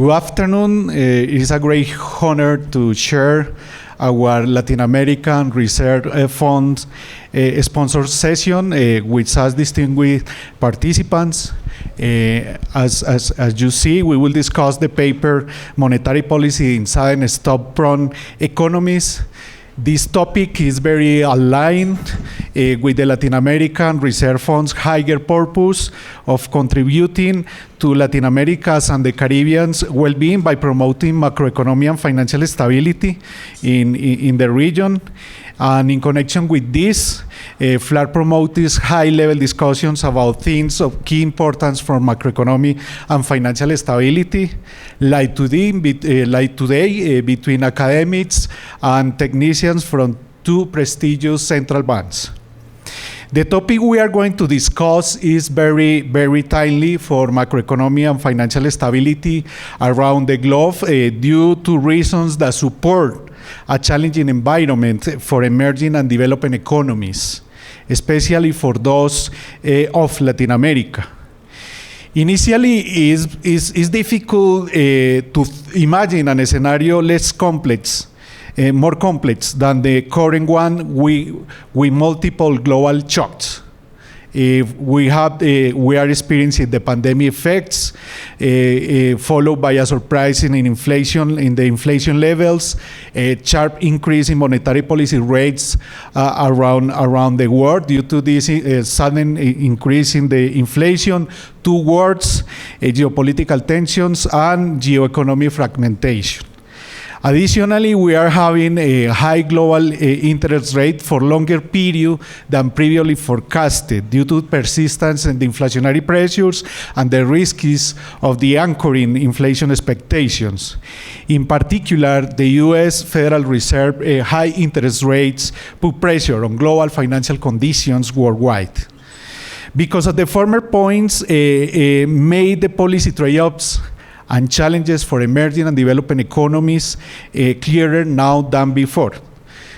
Good afternoon. It is a great honor to share our Latin American Reserve Fund sponsored session with such distinguished participants. As you see, we will discuss the paper Monetary Policy in Sudden Stop-Prone Economies. This topic is very aligned with the Latin American Reserve Fund's higher purpose of contributing to Latin America's and the Caribbean's well-being by promoting macroeconomic and financial stability in the region. And in connection with this, FLAR promotes high-level discussions about things of key importance for macroeconomic and financial stability, like today between academics and technicians from two prestigious central banks. The topic we are going to discuss is very, very timely for macroeconomic and financial stability around the globe due to reasons that support a challenging environment for emerging and developing economies, especially for those of Latin America. Initially, it's difficult to imagine a scenario less complex, more complex than the current one with multiple global shocks. We are experiencing the pandemic effects, followed by a surprise in inflation, in the inflation levels, a sharp increase in monetary policy rates around the world due to this sudden increase in the inflation towards geopolitical tensions and geoeconomic fragmentation. Additionally, we are having a high global interest rate for longer period than previously forecasted due to persistence in the inflationary pressures and the risks of the anchoring inflation expectations. In particular, the U.S. Federal Reserve high interest rates put pressure on global financial conditions worldwide. Because of the former points made the policy trade-offs and challenges for emerging and developing economies clearer now than before.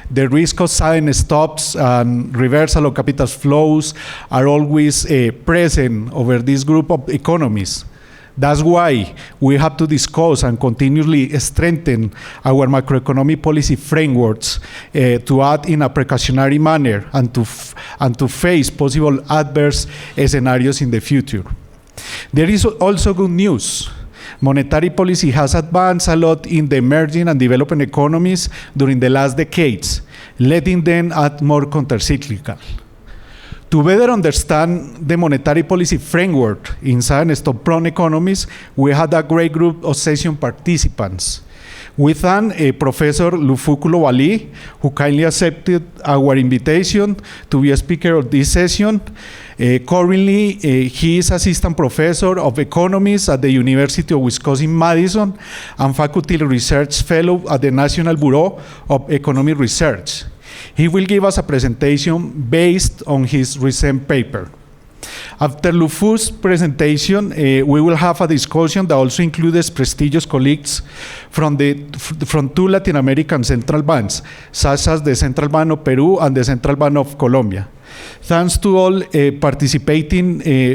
The risk of sudden stops and reversal of capital flows are always present over this group of economies. That's why we have to discuss and continually strengthen our macroeconomic policy frameworks to act in a precautionary manner and to face possible adverse scenarios in the future. There is also good news. Monetary policy has advanced a lot in the emerging and developing economies during the last decades, letting them act more countercyclical. To better understand the monetary policy framework in sudden stop-prone economies, we had a great group of session participants. We thank Professor Louphou Coulibaly, who kindly accepted our invitation to be a speaker of this session. Currently, he is Assistant Professor of Economics at the University of Wisconsin-Madison and Faculty Research Fellow at the National Bureau of Economic Research. He will give us a presentation based on his recent paper. After Louphou's presentation, we will have a discussion that also includes prestigious colleagues from two Latin American central banks, such as the Central Bank of Peru and the Central Bank of Colombia. Thanks to all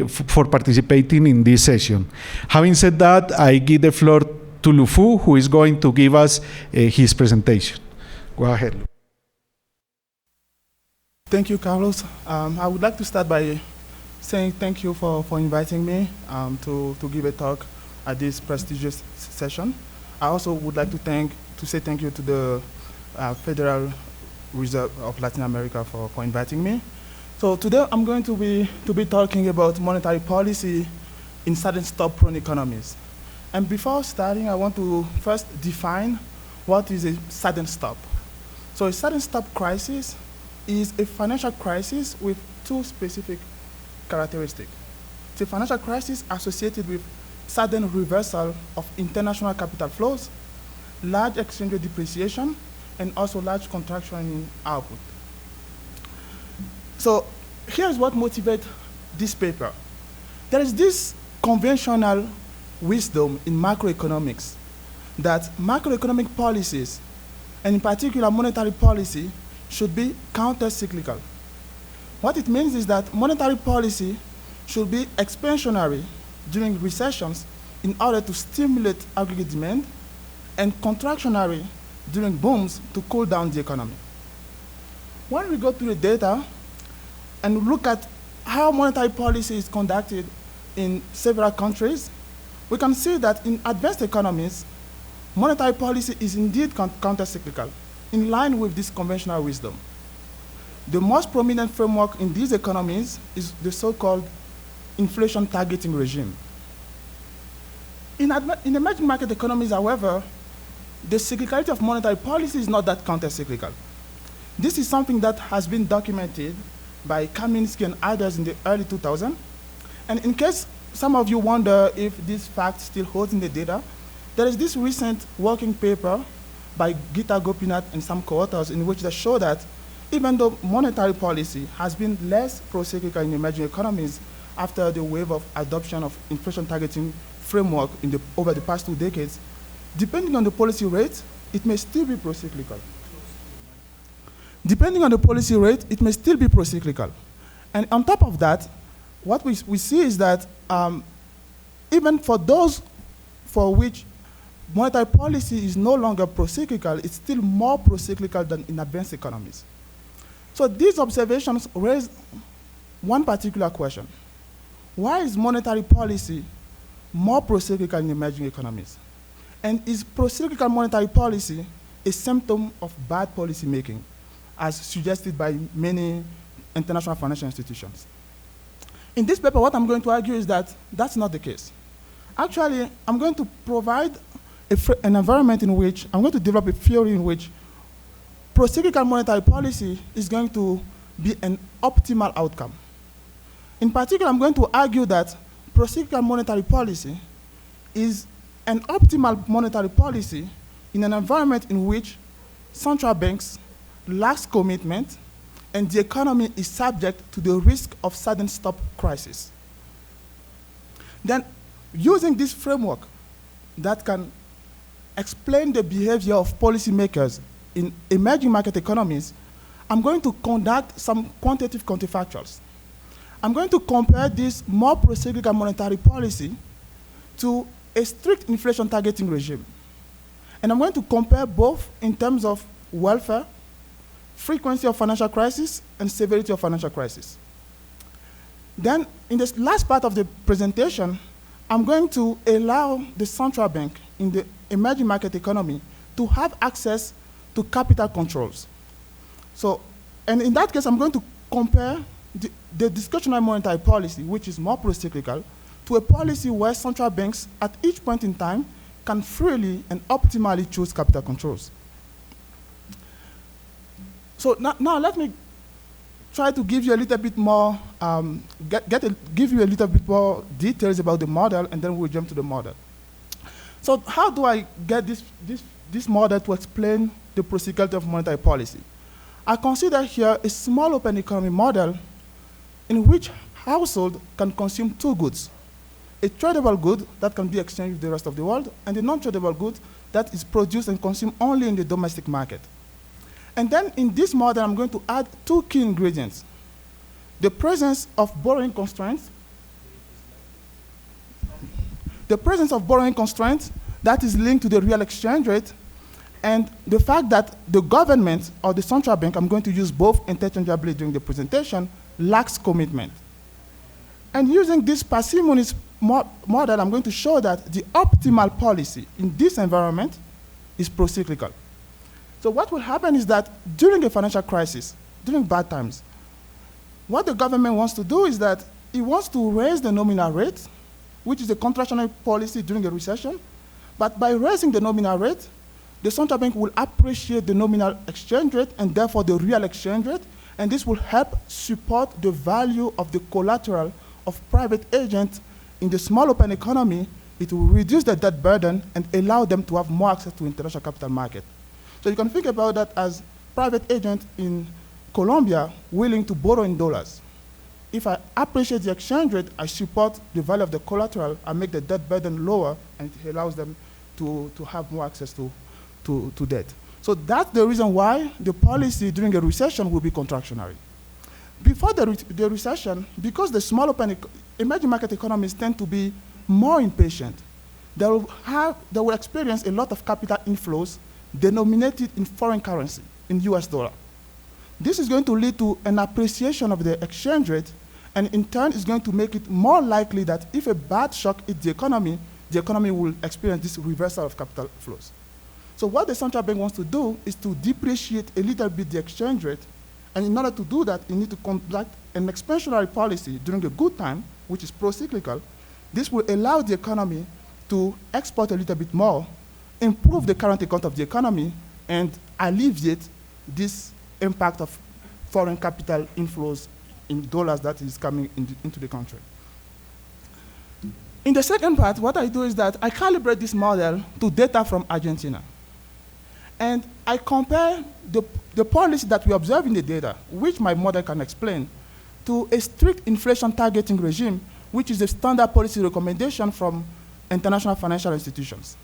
for participating in this session. Having said that, I give the floor to Louphou, who is going to give us his presentation. Go ahead. Thank you, Carlos. I would like to start by saying thank you for inviting me to give a talk at this prestigious session. I also would like to say thank you to the Federal Reserve of Latin America for inviting me. So today I'm going to be talking about monetary policy in sudden stop-prone economies. And before starting, I want to first define what is a sudden stop. So a sudden stop crisis is a financial crisis with two specific characteristics. It's a financial crisis associated with sudden reversal of international capital flows, large exchange rate depreciation, and also large contraction in output. So here's what motivates this paper. There is this conventional wisdom in macroeconomics that macroeconomic policies, and in particular monetary policy, should be counter-cyclical. What it means is that monetary policy should be expansionary during recessions in order to stimulate aggregate demand, and contractionary during booms to cool down the economy. When we go through the data and look at how monetary policy is conducted in several countries, we can see that in advanced economies, monetary policy is indeed counter-cyclical, in line with this conventional wisdom. The most prominent framework in these economies is the so-called inflation targeting regime. In emerging market economies, however, the cyclicality of monetary policy is not that counter-cyclical. This is something that has been documented by Kaminsky and others in the early 2000s. And in case some of you wonder if this fact still holds in the data, there is this recent working paper by Gita Gopinath and some co-authors in which they show that even though monetary policy has been less pro-cyclical in emerging economies after the wave of adoption of inflation targeting framework over the past 2 decades, depending on the policy rate, it may still be pro-cyclical. Depending on the policy rate, it may still be pro-cyclical. And on top of that, what we see is that even for those for which monetary policy is no longer pro-cyclical, it's still more pro-cyclical than in advanced economies. So these observations raise one particular question. Why is monetary policy more pro-cyclical in emerging economies? And is pro-cyclical monetary policy a symptom of bad policy making, as suggested by many international financial institutions? In this paper, what I'm going to argue is that that's not the case. Actually, I'm going to provide an environment in which I'm going to develop a theory in which pro-cyclical monetary policy is going to be an optimal outcome. In particular, I'm going to argue that pro-cyclical monetary policy is an optimal monetary policy in an environment in which central banks lack commitment and the economy is subject to the risk of sudden stop crisis. Then, using this framework that can explain the behavior of policymakers in emerging market economies, I'm going to conduct some quantitative counterfactuals. I'm going to compare this more pro-cyclical monetary policy to a strict inflation targeting regime. And I'm going to compare both in terms of welfare, frequency of financial crisis, and severity of financial crisis. Then, in this last part of the presentation, I'm going to allow the central bank in the emerging market economy to have access to capital controls. So, and in that case, I'm going to compare the discretionary monetary policy, which is more pro-cyclical, to a policy where central banks, at each point in time, can freely and optimally choose capital controls. So now let me try to give you a little bit more, give you a little bit more details about the model, and then we'll jump to the model. So how do I get this model to explain the pro-cyclicality of monetary policy? I consider here a small open economy model in which household can consume 2 goods: a tradable good that can be exchanged with the rest of the world, and a non-tradable good that is produced and consumed only in the domestic market. And then in this model, I'm going to add 2 key ingredients: the presence of borrowing constraints, that is linked to the real exchange rate, and the fact that the government or the central bank, I'm going to use both interchangeably during the presentation, lacks commitment. And using this parsimonious model, I'm going to show that the optimal policy in this environment is pro-cyclical. So what will happen is that during a financial crisis, during bad times, what the government wants to do is that it wants to raise the nominal rate, which is a contractionary policy during a recession. But by raising the nominal rate, the central bank will appreciate the nominal exchange rate and therefore the real exchange rate, and this will help support the value of the collateral of private agents in the small open economy. It will reduce the debt burden and allow them to have more access to international capital market. So you can think about that as private agent in Colombia willing to borrow in dollars. If I appreciate the exchange rate, I support the value of the collateral, I make the debt burden lower, and it allows them to have more access to debt. So that's the reason why the policy during a recession will be contractionary. Before the recession, because the small open emerging market economies tend to be more impatient, they will experience a lot of capital inflows denominated in foreign currency, in US dollar. This is going to lead to an appreciation of the exchange rate, and in turn is going to make it more likely that if a bad shock hits the economy will experience this reversal of capital flows. So what the central bank wants to do is to depreciate a little bit the exchange rate, and in order to do that, you need to conduct an expansionary policy during a good time, which is pro-cyclical. This will allow the economy to export a little bit more, improve the current account of the economy, and alleviate this impact of foreign capital inflows in dollars that is coming into the country. In the second part, what I do is that I calibrate this model to data from Argentina. And I compare the policy that we observe in the data, which my model can explain, to a strict inflation targeting regime, which is a standard policy recommendation from international financial institutions.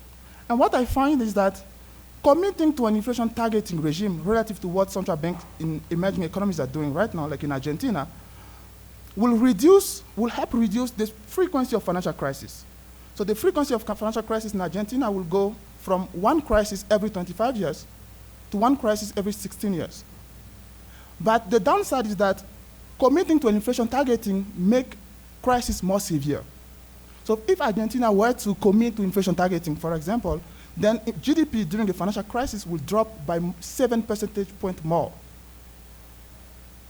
And what I find is that committing to an inflation targeting regime relative to what central banks in emerging economies are doing right now, like in Argentina, will help reduce the frequency of financial crisis. So the frequency of financial crisis in Argentina will go from one crisis every 25 years to one crisis every 16 years. But the downside is that committing to an inflation targeting make crisis more severe. So if Argentina were to commit to inflation targeting, for example, then GDP during the financial crisis will drop by 7 percentage points more.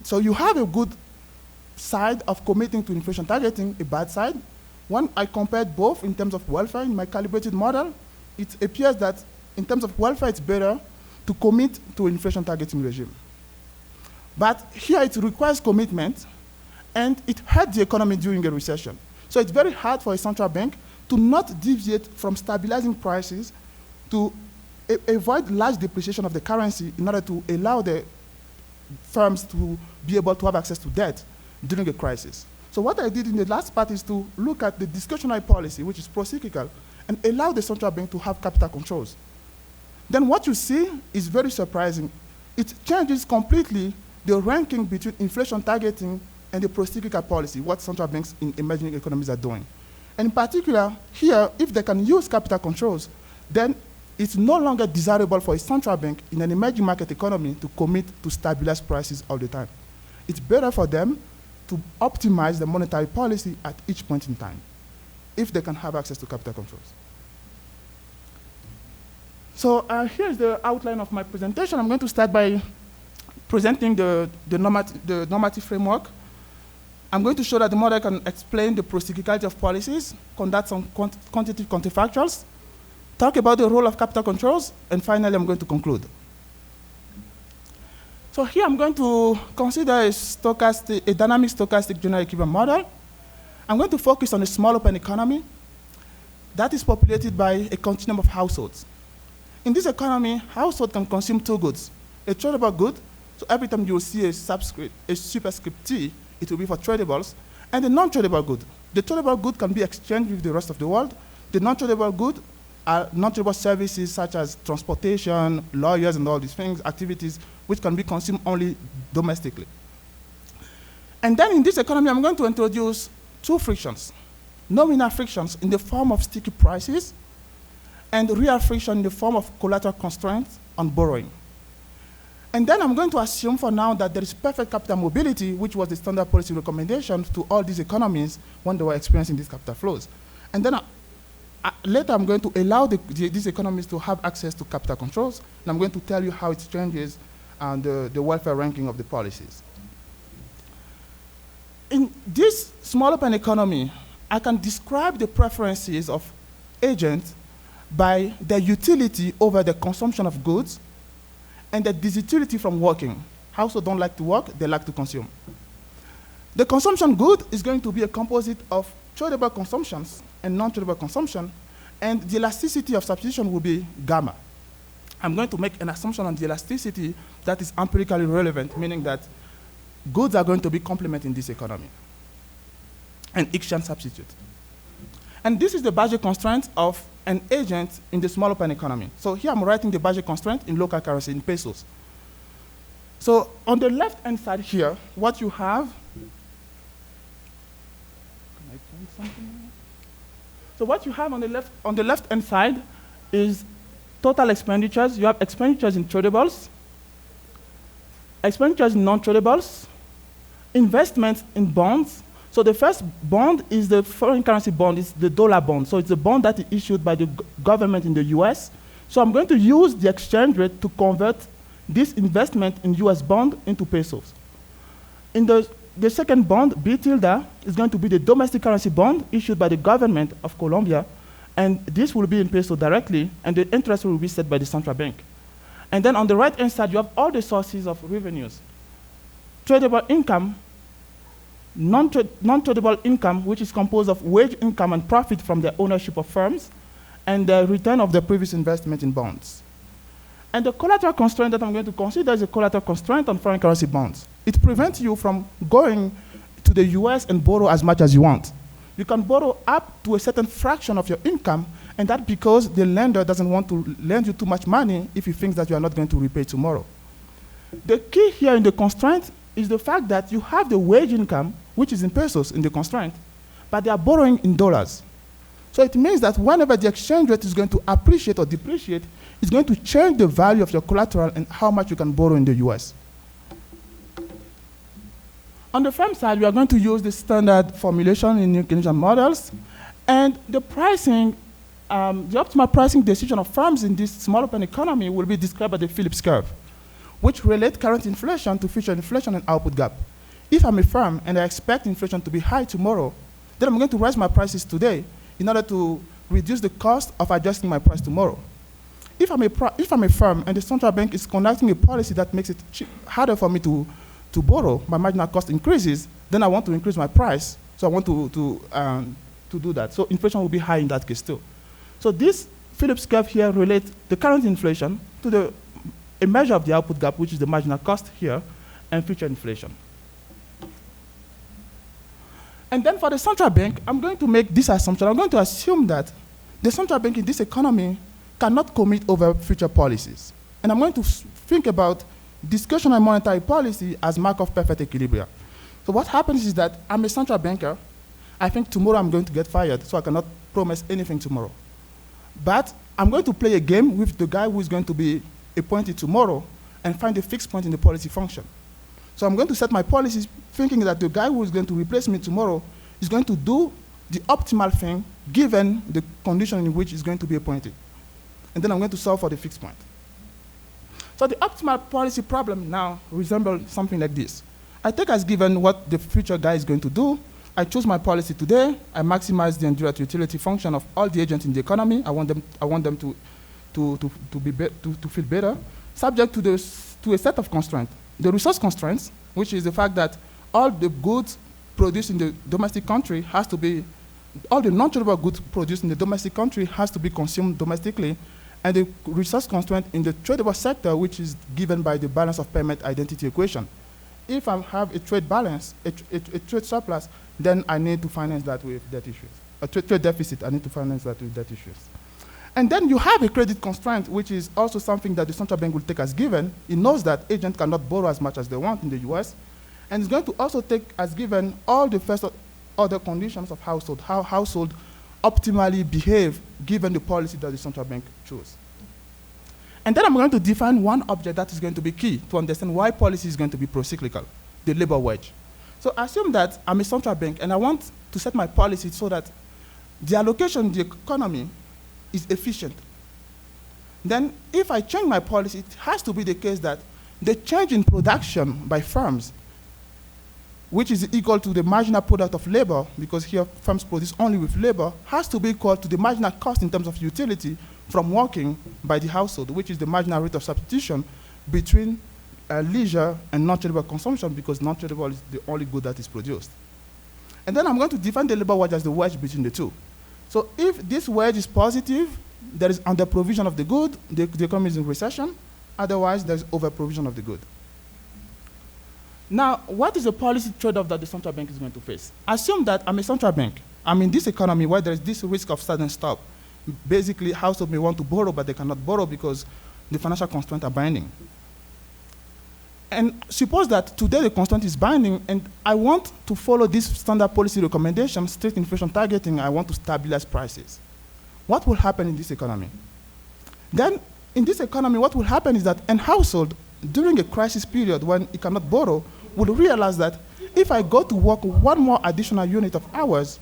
So you have a good side of committing to inflation targeting, a bad side. When I compared both in terms of welfare in my calibrated model, it appears that in terms of welfare, it's better to commit to inflation targeting regime. But here it requires commitment, and it hurt the economy during a recession. So it's very hard for a central bank to not deviate from stabilizing prices to avoid large depreciation of the currency in order to allow the firms to be able to have access to debt during a crisis. So what I did in the last part is to look at the discretionary policy, which is pro-cyclical, and allow the central bank to have capital controls. Then what you see is very surprising. It changes completely the ranking between inflation targeting and the pro-cyclical policy, what central banks in emerging economies are doing. And in particular, here, if they can use capital controls, then it's no longer desirable for a central bank in an emerging market economy to commit to stabilize prices all the time. It's better for them to optimize the monetary policy at each point in time, if they can have access to capital controls. So here's the outline of my presentation. I'm going to start by presenting the normative framework. I'm going to show that the model can explain the procyclicality of policies, conduct some quantitative counterfactuals, talk about the role of capital controls, and finally I'm going to conclude. So here I'm going to consider a dynamic stochastic general equilibrium model. I'm going to focus on a small open economy that is populated by a continuum of households. In this economy, households can consume two goods: a tradable good, so every time you will see a superscript T, it will be for tradables, and a non-tradable good. The tradable good can be exchanged with the rest of the world. The non-tradable good are non-tradable services such as transportation, lawyers, and all these things, activities which can be consumed only domestically. And then in this economy, I'm going to introduce two frictions: nominal frictions in the form of sticky prices, and real friction in the form of collateral constraints on borrowing. And then I'm going to assume for now that there is perfect capital mobility, which was the standard policy recommendation to all these economies when they were experiencing these capital flows. And then later I'm going to allow these economies to have access to capital controls, and I'm going to tell you how it changes the welfare ranking of the policies. In this small open economy, I can describe the preferences of agents by their utility over the consumption of goods and the disutility from working. Households don't like to work, they like to consume. The consumption good is going to be a composite of tradable consumptions and non-tradable consumption, and the elasticity of substitution will be gamma. I'm going to make an assumption on the elasticity that is empirically relevant, meaning that goods are going to be complementing this economy, and exchange substitute. And this is the budget constraint of an agent in the small open economy. So here I'm writing the budget constraint in local currency, in pesos. So on the left-hand side here, what you have, can I point something? So what you have on the left-hand side is total expenditures. You have expenditures in tradables, expenditures in non-tradables, investments in bonds. So the first bond is the foreign currency bond, it's the dollar bond. So it's a bond that is issued by the government in the US. So I'm going to use the exchange rate to convert this investment in US bond into pesos. In the second bond, B tilde, is going to be the domestic currency bond issued by the government of Colombia, and this will be in peso directly, and the interest will be set by the central bank. And then on the right-hand side, you have all the sources of revenues. Tradable income, non-tradable income, which is composed of wage income and profit from the ownership of firms, and the return of the previous investment in bonds. And the collateral constraint that I'm going to consider is a collateral constraint on foreign currency bonds. It prevents you from going to the US and borrow as much as you want. You can borrow up to a certain fraction of your income, and that's because the lender doesn't want to lend you too much money if he thinks that you are not going to repay tomorrow. The key here in the constraint is the fact that you have the wage income, which is in pesos in the constraint, but they are borrowing in dollars. So it means that whenever the exchange rate is going to appreciate or depreciate, it's going to change the value of your collateral and how much you can borrow in the US. On the firm side, we are going to use the standard formulation in New Keynesian models, and the pricing, the optimal pricing decision of firms in this small open economy will be described by the Phillips curve, which relates current inflation to future inflation and output gap. If I'm a firm and I expect inflation to be high tomorrow, then I'm going to raise my prices today in order to reduce the cost of adjusting my price tomorrow. If I'm a firm and the central bank is conducting a policy that makes it harder for me to borrow, my marginal cost increases, then I want to increase my price, so I want to do that. So inflation will be high in that case too. So this Phillips curve here relates the current inflation to a measure of the output gap, which is the marginal cost here, and future inflation. And then for the central bank, I'm going to make this assumption. I'm going to assume that the central bank in this economy cannot commit over future policies. And I'm going to think about discretionary monetary policy as mark of perfect equilibrium. So what happens is that I'm a central banker. I think tomorrow I'm going to get fired, so I cannot promise anything tomorrow. But I'm going to play a game with the guy who is going to be appointed tomorrow and find a fixed point in the policy function. So I'm going to set my policies thinking that the guy who is going to replace me tomorrow is going to do the optimal thing given the condition in which he's going to be appointed. And then I'm going to solve for the fixed point. So the optimal policy problem now resembles something like this. I take as given what the future guy is going to do. I choose my policy today. I maximize the endurance utility function of all the agents in the economy. I want them to feel better, subject to a set of constraints. The resource constraints, which is the fact that all the goods produced in the domestic country has to be, all the non-tradable goods produced in the domestic country has to be consumed domestically, and the resource constraint in the tradable sector, which is given by the balance of payment identity equation. If I have a trade balance, a trade surplus, then I need to finance that with debt issues. A trade deficit, I need to finance that with debt issues. And then you have a credit constraint, which is also something that the central bank will take as given. It knows that agents cannot borrow as much as they want in the US, and it's going to also take as given all the first order conditions of household, how household optimally behave given the policy that the central bank chose. And then I'm going to define one object that is going to be key to understand why policy is going to be pro-cyclical, the labor wage. So assume that I'm a central bank and I want to set my policy so that the allocation in the economy is efficient. Then if I change my policy, it has to be the case that the change in production by firms, which is equal to the marginal product of labor, because here firms produce only with labor, has to be equal to the marginal cost in terms of utility from working by the household, which is the marginal rate of substitution between leisure and non-tradable consumption, because non-tradable is the only good that is produced. And then I'm going to define the labor wage as the wedge between the two. So if this wedge is positive, there is under provision of the good, the economy is in recession. Otherwise, there's over provision of the good. Now, what is the policy trade-off that the central bank is going to face? Assume that I'm a central bank. I'm in this economy where there is this risk of sudden stop. Basically, households may want to borrow, but they cannot borrow because the financial constraints are binding. And suppose that today the constraint is binding, and I want to follow this standard policy recommendation, strict inflation targeting, I want to stabilize prices. What will happen in this economy? Then, in this economy, what will happen is that a household, during a crisis period when it cannot borrow, will realize that if I go to work one more additional unit of hours,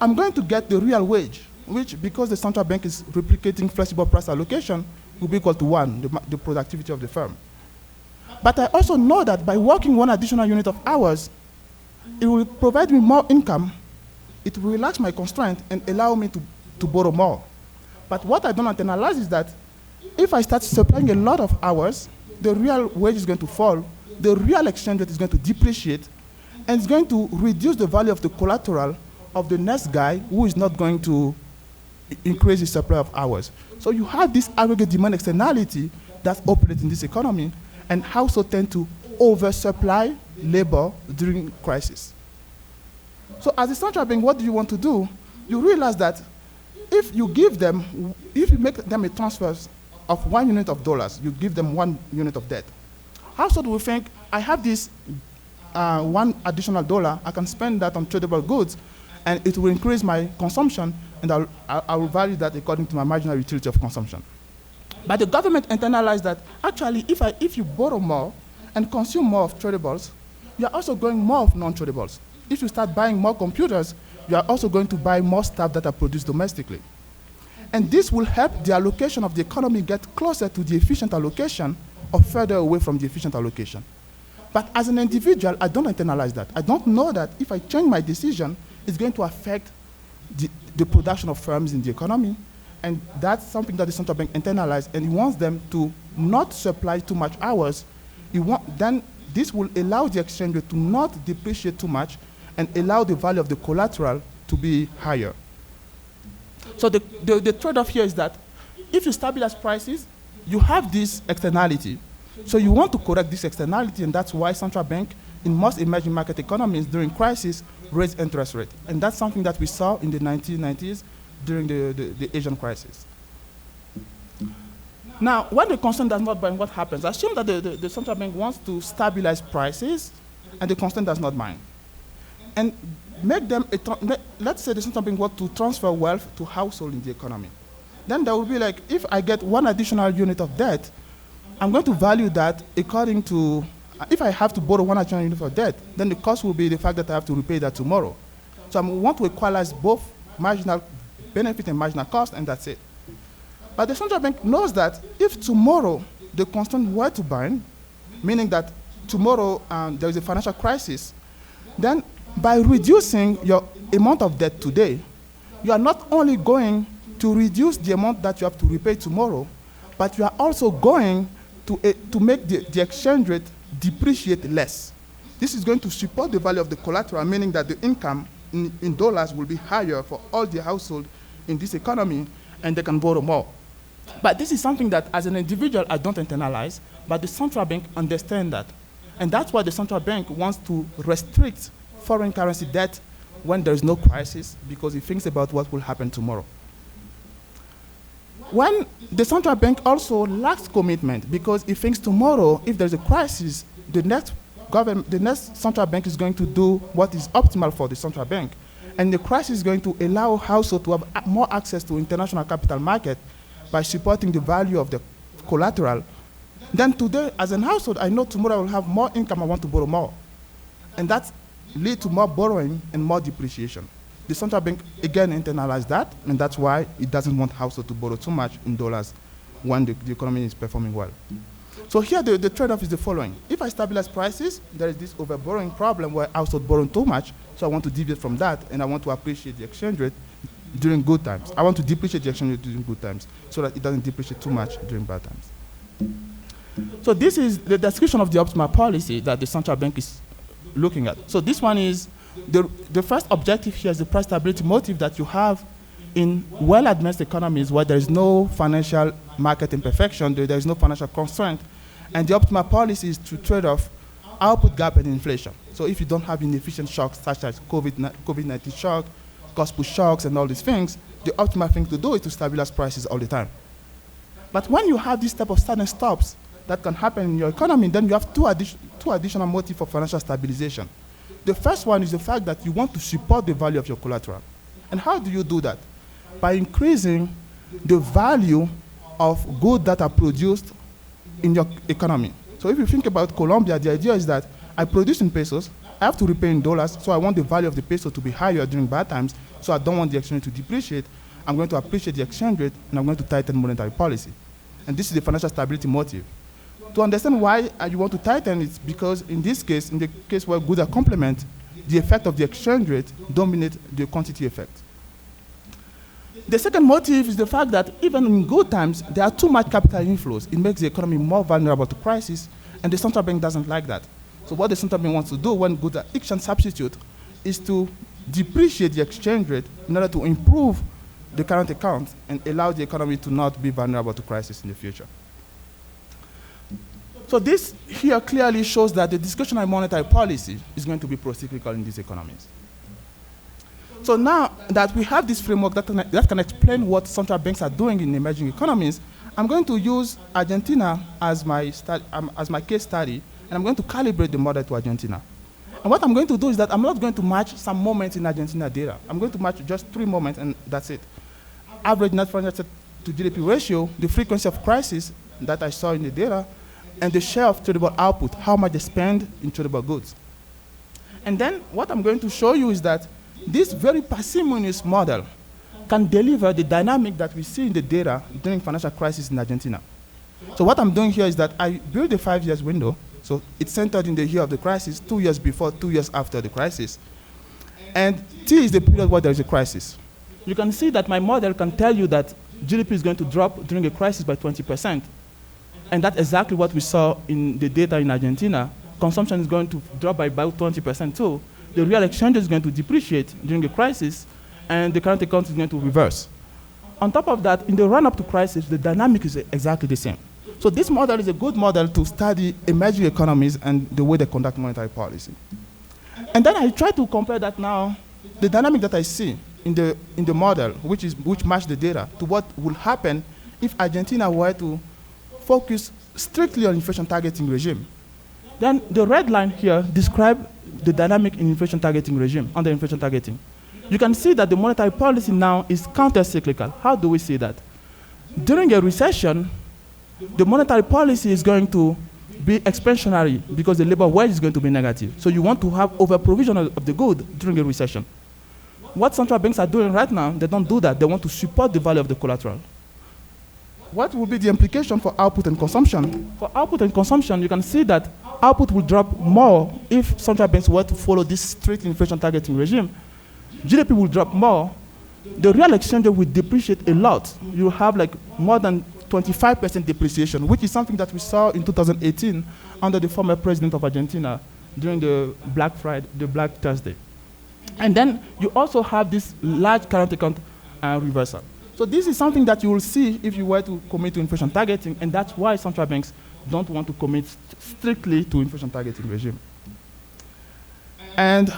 I'm going to get the real wage, which, because the central bank is replicating flexible price allocation, will be equal to 1, the productivity of the firm. But I also know that by working one additional unit of hours, it will provide me more income, it will relax my constraint and allow me to borrow more. But what I don't internalize is that if I start supplying a lot of hours, the real wage is going to fall, the real exchange rate is going to depreciate, and it's going to reduce the value of the collateral of the next guy who is not going to increase the supply of hours. So you have this aggregate demand externality that operates in this economy, and households tend to oversupply labor during crisis. So as a central bank, what do you want to do? You realize that if you make them a transfer of 1 unit of dollars, you give them 1 unit of debt. Household will think, I have this 1 additional dollar, I can spend that on tradable goods, and it will increase my consumption, and I will value that according to my marginal utility of consumption. But the government internalized that actually, if you borrow more and consume more of tradables, you are also going more of non-tradables. If you start buying more computers, you are also going to buy more stuff that are produced domestically. And this will help the allocation of the economy get closer to the efficient allocation or further away from the efficient allocation. But as an individual, I don't internalize that. I don't know that if I change my decision, it's going to affect the production of firms in the economy. And that's something that the central bank internalized, and it wants them to not supply too much hours. Then this will allow the exchange rate to not depreciate too much and allow the value of the collateral to be higher. So the trade-off here is that if you stabilize prices, you have this externality. So you want to correct this externality, and that's why central bank in most emerging market economies during crisis raise interest rate. And that's something that we saw in the 1990s during the Asian crisis. Now, when the constraint does not bind, what happens? Assume that the central bank wants to stabilize prices, and the constraint does not bind. And make them, let's say the central bank wants to transfer wealth to household in the economy. Then there will be like, if I get 1 additional unit of debt, I'm going to value that according to, if I have to borrow 1 additional unit of debt, then the cost will be the fact that I have to repay that tomorrow. So I want to equalize both marginal benefit and marginal cost, and that's it. But the central bank knows that if tomorrow the constraint were to bind, meaning that tomorrow there is a financial crisis, then by reducing your amount of debt today, you are not only going to reduce the amount that you have to repay tomorrow, but you are also going to make the exchange rate depreciate less. This is going to support the value of the collateral, meaning that the income in dollars will be higher for all the households in this economy, and they can borrow more. But this is something that as an individual I don't internalize, but the central bank understands that. And that's why the central bank wants to restrict foreign currency debt when there is no crisis, because it thinks about what will happen tomorrow. When the central bank also lacks commitment, because it thinks tomorrow, if there's a crisis, the next central bank is going to do what is optimal for the central bank. And the crisis is going to allow households to have more access to international capital market by supporting the value of the collateral. Then today, as a household, I know tomorrow I will have more income, I want to borrow more. And that leads to more borrowing and more depreciation. The central bank, again, internalized that, and that's why it doesn't want households to borrow too much in dollars when the economy is performing well. So here, the trade-off is the following. If I stabilize prices, there is this overborrowing problem where households borrow too much, so I want to deviate from that, and I want to appreciate the exchange rate during good times. I want to depreciate the exchange rate during good times so that it doesn't depreciate too much during bad times. So this is the description of the optimal policy that the central bank is looking at. So this one is, the first objective here is the price stability motive that you have in well-advanced economies where there is no financial market imperfection, there is no financial constraint, and the optimal policy is to trade off output gap and inflation. So if you don't have inefficient shocks such as COVID-19 shock, cost push shocks and all these things, the optimal thing to do is to stabilize prices all the time. But when you have this type of sudden stops, that can happen in your economy, then you have two additional motives for financial stabilization. The first one is the fact that you want to support the value of your collateral. And how do you do that? By increasing the value of goods that are produced in your economy. So if you think about Colombia, the idea is that I produce in pesos, I have to repay in dollars, so I want the value of the peso to be higher during bad times, so I don't want the exchange rate to depreciate. I'm going to appreciate the exchange rate, and I'm going to tighten monetary policy. And this is the financial stability motive. To understand why you want to tighten, it's because in this case, in the case where goods are complement, the effect of the exchange rate dominates the quantity effect. The second motive is the fact that even in good times, there are too much capital inflows. It makes the economy more vulnerable to crisis, and the central bank doesn't like that. So what the central bank wants to do when goods are exchange substitute is to depreciate the exchange rate in order to improve the current account and allow the economy to not be vulnerable to crisis in the future. So this here clearly shows that the discretionary monetary policy is going to be pro-cyclical in these economies. So now that we have this framework that can explain what central banks are doing in emerging economies, I'm going to use Argentina as my case study, and I'm going to calibrate the model to Argentina. And what I'm going to do is that I'm not going to match some moments in Argentina data. I'm going to match just 3 moments, and that's it. Average net foreign asset to GDP ratio, the frequency of crisis that I saw in the data, and the share of tradable output, how much they spend in tradable goods. And then what I'm going to show you is that this very parsimonious model can deliver the dynamic that we see in the data during financial crisis in Argentina. So what I'm doing here is that I build a 5 years window. So it's centered in the year of the crisis, 2 years before, 2 years after the crisis. And T is the period where there is a crisis. You can see that my model can tell you that GDP is going to drop during a crisis by 20%. And that's exactly what we saw in the data in Argentina. Consumption is going to drop by about 20% too. The real exchange is going to depreciate during a crisis, and the current account is going to reverse. On top of that, in the run-up to crisis, the dynamic is exactly the same. So this model is a good model to study emerging economies and the way they conduct monetary policy. And then I try to compare that now, the dynamic that I see in the model, which match the data, to what will happen if Argentina were to focus strictly on inflation targeting regime. Then the red line here describes the dynamic in inflation targeting regime, under inflation targeting. You can see that the monetary policy now is counter-cyclical. How do we see that? During a recession, the monetary policy is going to be expansionary because the labor wage is going to be negative. So you want to have over-provision of the good during a recession. What central banks are doing right now, they don't do that. They want to support the value of the collateral. What will be the implication for output and consumption? For output and consumption, you can see that output will drop more if central banks were to follow this strict inflation targeting regime. GDP will drop more. The real exchange rate will depreciate a lot. You have like more than 25% depreciation, which is something that we saw in 2018 under the former president of Argentina during the Black Friday, the Black Thursday. And then you also have this large current account reversal. So this is something that you will see if you were to commit to inflation targeting, and that's why central banks don't want to commit strictly to inflation targeting regime. And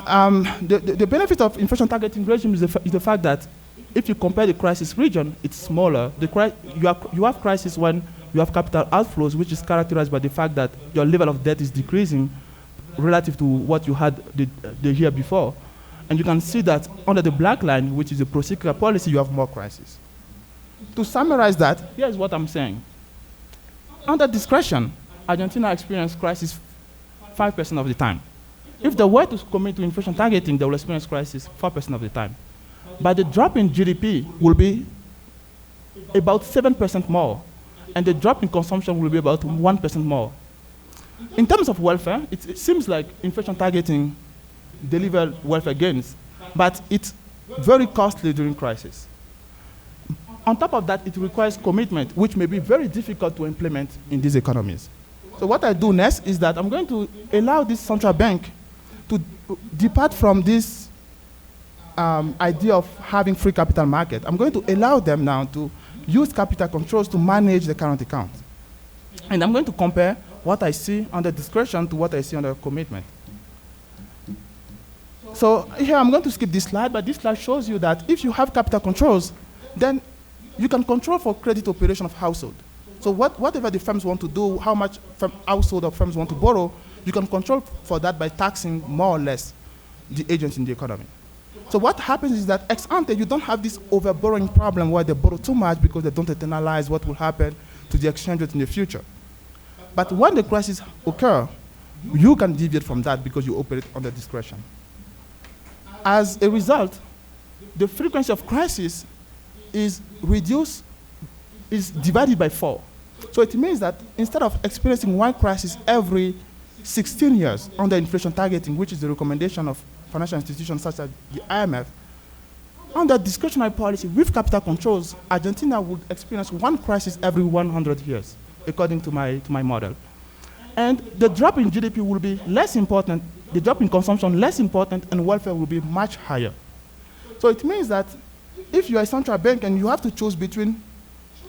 the benefit of inflation targeting regime is the fact that if you compare the crisis region, it's smaller. You have crisis when you have capital outflows, which is characterized by the fact that your level of debt is decreasing relative to what you had the year before. And you can see that under the black line, which is a pro-cyclical policy, you have more crisis. To summarize that, here's what I'm saying. Under discretion, Argentina experienced crisis 5% of the time. If they were to commit to inflation targeting, they will experience crisis 4% of the time. But the drop in GDP will be about 7% more, and the drop in consumption will be about 1% more. In terms of welfare, it seems like inflation targeting delivers welfare gains, but it's very costly during crisis. On top of that, it requires commitment, which may be very difficult to implement in these economies. So what I do next is that I'm going to allow this central bank to depart from this idea of having free capital market. I'm going to allow them now to use capital controls to manage the current account. And I'm going to compare what I see under discretion to what I see under commitment. So here I'm going to skip this slide, but this slide shows you that if you have capital controls, then you can control for credit operation of household. So whatever the firms want to do, how much household or firms want to borrow, you can control for that by taxing more or less the agents in the economy. So what happens is that ex ante, you don't have this overborrowing problem where they borrow too much because they don't internalize what will happen to the exchange rate in the future. But when the crisis occurs, you can deviate from that because you operate under discretion. As a result, the frequency of crisis is reduced, is divided by 4. So it means that instead of experiencing one crisis every 16 years under inflation targeting, which is the recommendation of financial institutions such as the IMF, under discretionary policy with capital controls, Argentina would experience one crisis every 100 years, according to my model. And the drop in GDP will be less important, the drop in consumption less important, and welfare will be much higher. So it means that if you are a central bank and you have to choose between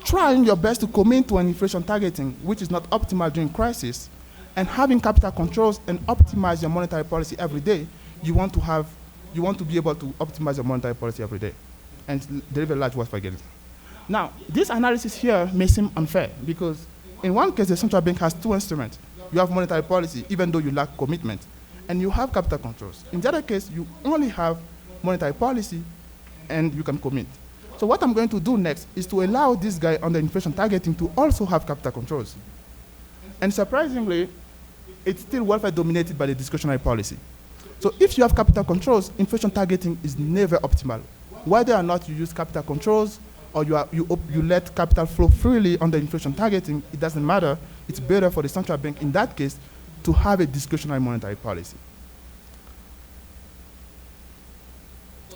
trying your best to commit to an inflation targeting, which is not optimal during crisis, and having capital controls and optimize your monetary policy every day, you want to be able to optimize your monetary policy every day and deliver large welfare gains. Now, this analysis here may seem unfair because in one case, the central bank has 2 instruments. You have monetary policy, even though you lack commitment, and you have capital controls. In the other case, you only have monetary policy and you can commit. So what I'm going to do next is to allow this guy under inflation targeting to also have capital controls. And surprisingly, it's still welfare dominated by the discretionary policy. So if you have capital controls, inflation targeting is never optimal. Whether or not you use capital controls or you let capital flow freely under inflation targeting, it doesn't matter. It's better for the central bank in that case to have a discretionary monetary policy.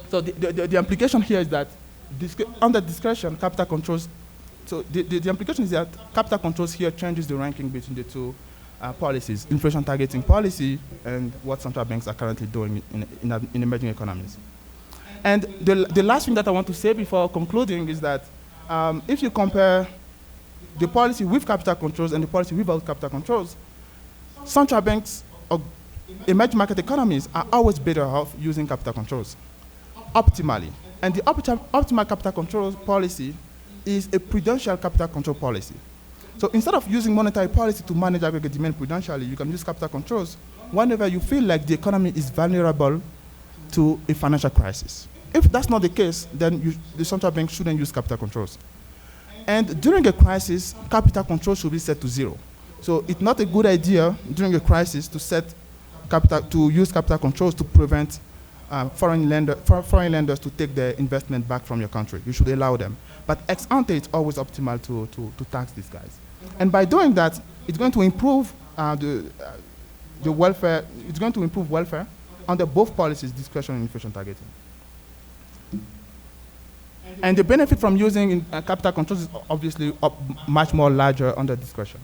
So the implication here is that under discretion, capital controls, so the implication is that capital controls here changes the ranking between the 2 policies, inflation targeting policy and what central banks are currently doing in emerging economies. And the last thing that I want to say before concluding is that if you compare the policy with capital controls and the policy without capital controls, central banks or emerging market economies are always better off using capital controls optimally. And the optimal capital control policy is a prudential capital control policy. So instead of using monetary policy to manage aggregate demand prudentially, you can use capital controls whenever you feel like the economy is vulnerable to a financial crisis. If that's not the case, then the central bank shouldn't use capital controls. And during a crisis, capital controls should be set to 0. So it's not a good idea during a crisis to use capital controls to prevent foreign lenders to take their investment back from your country. You should allow them. But ex ante, it's always optimal to tax these guys. And by doing that, it's going to improve the welfare. It's going to improve welfare under both policies, discretion and inflation targeting. And the benefit from using capital controls is obviously much more larger under discretion.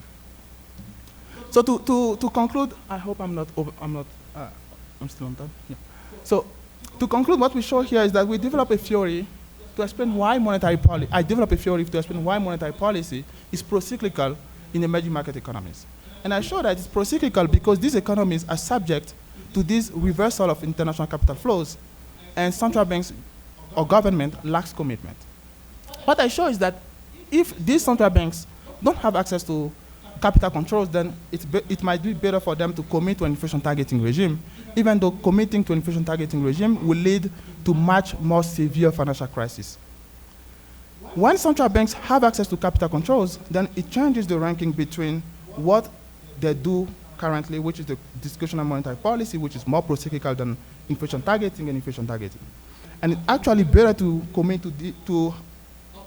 So to conclude, I hope I'm still on time. Yeah. So to conclude, what we show here is that we develop a theory to explain why monetary policy. I develop a theory to explain why monetary policy is pro-cyclical in emerging market economies. And I show that it's pro-cyclical because these economies are subject to this reversal of international capital flows, and central banks or government lacks commitment. What I show is that if these central banks don't have access to capital controls, then it might be better for them to commit to an inflation targeting regime, even though committing to an inflation targeting regime will lead to much more severe financial crisis. When central banks have access to capital controls, then it changes the ranking between what they do currently, which is the discretionary monetary policy, which is more pro-cyclical than inflation targeting and inflation targeting. And it's actually better to commit to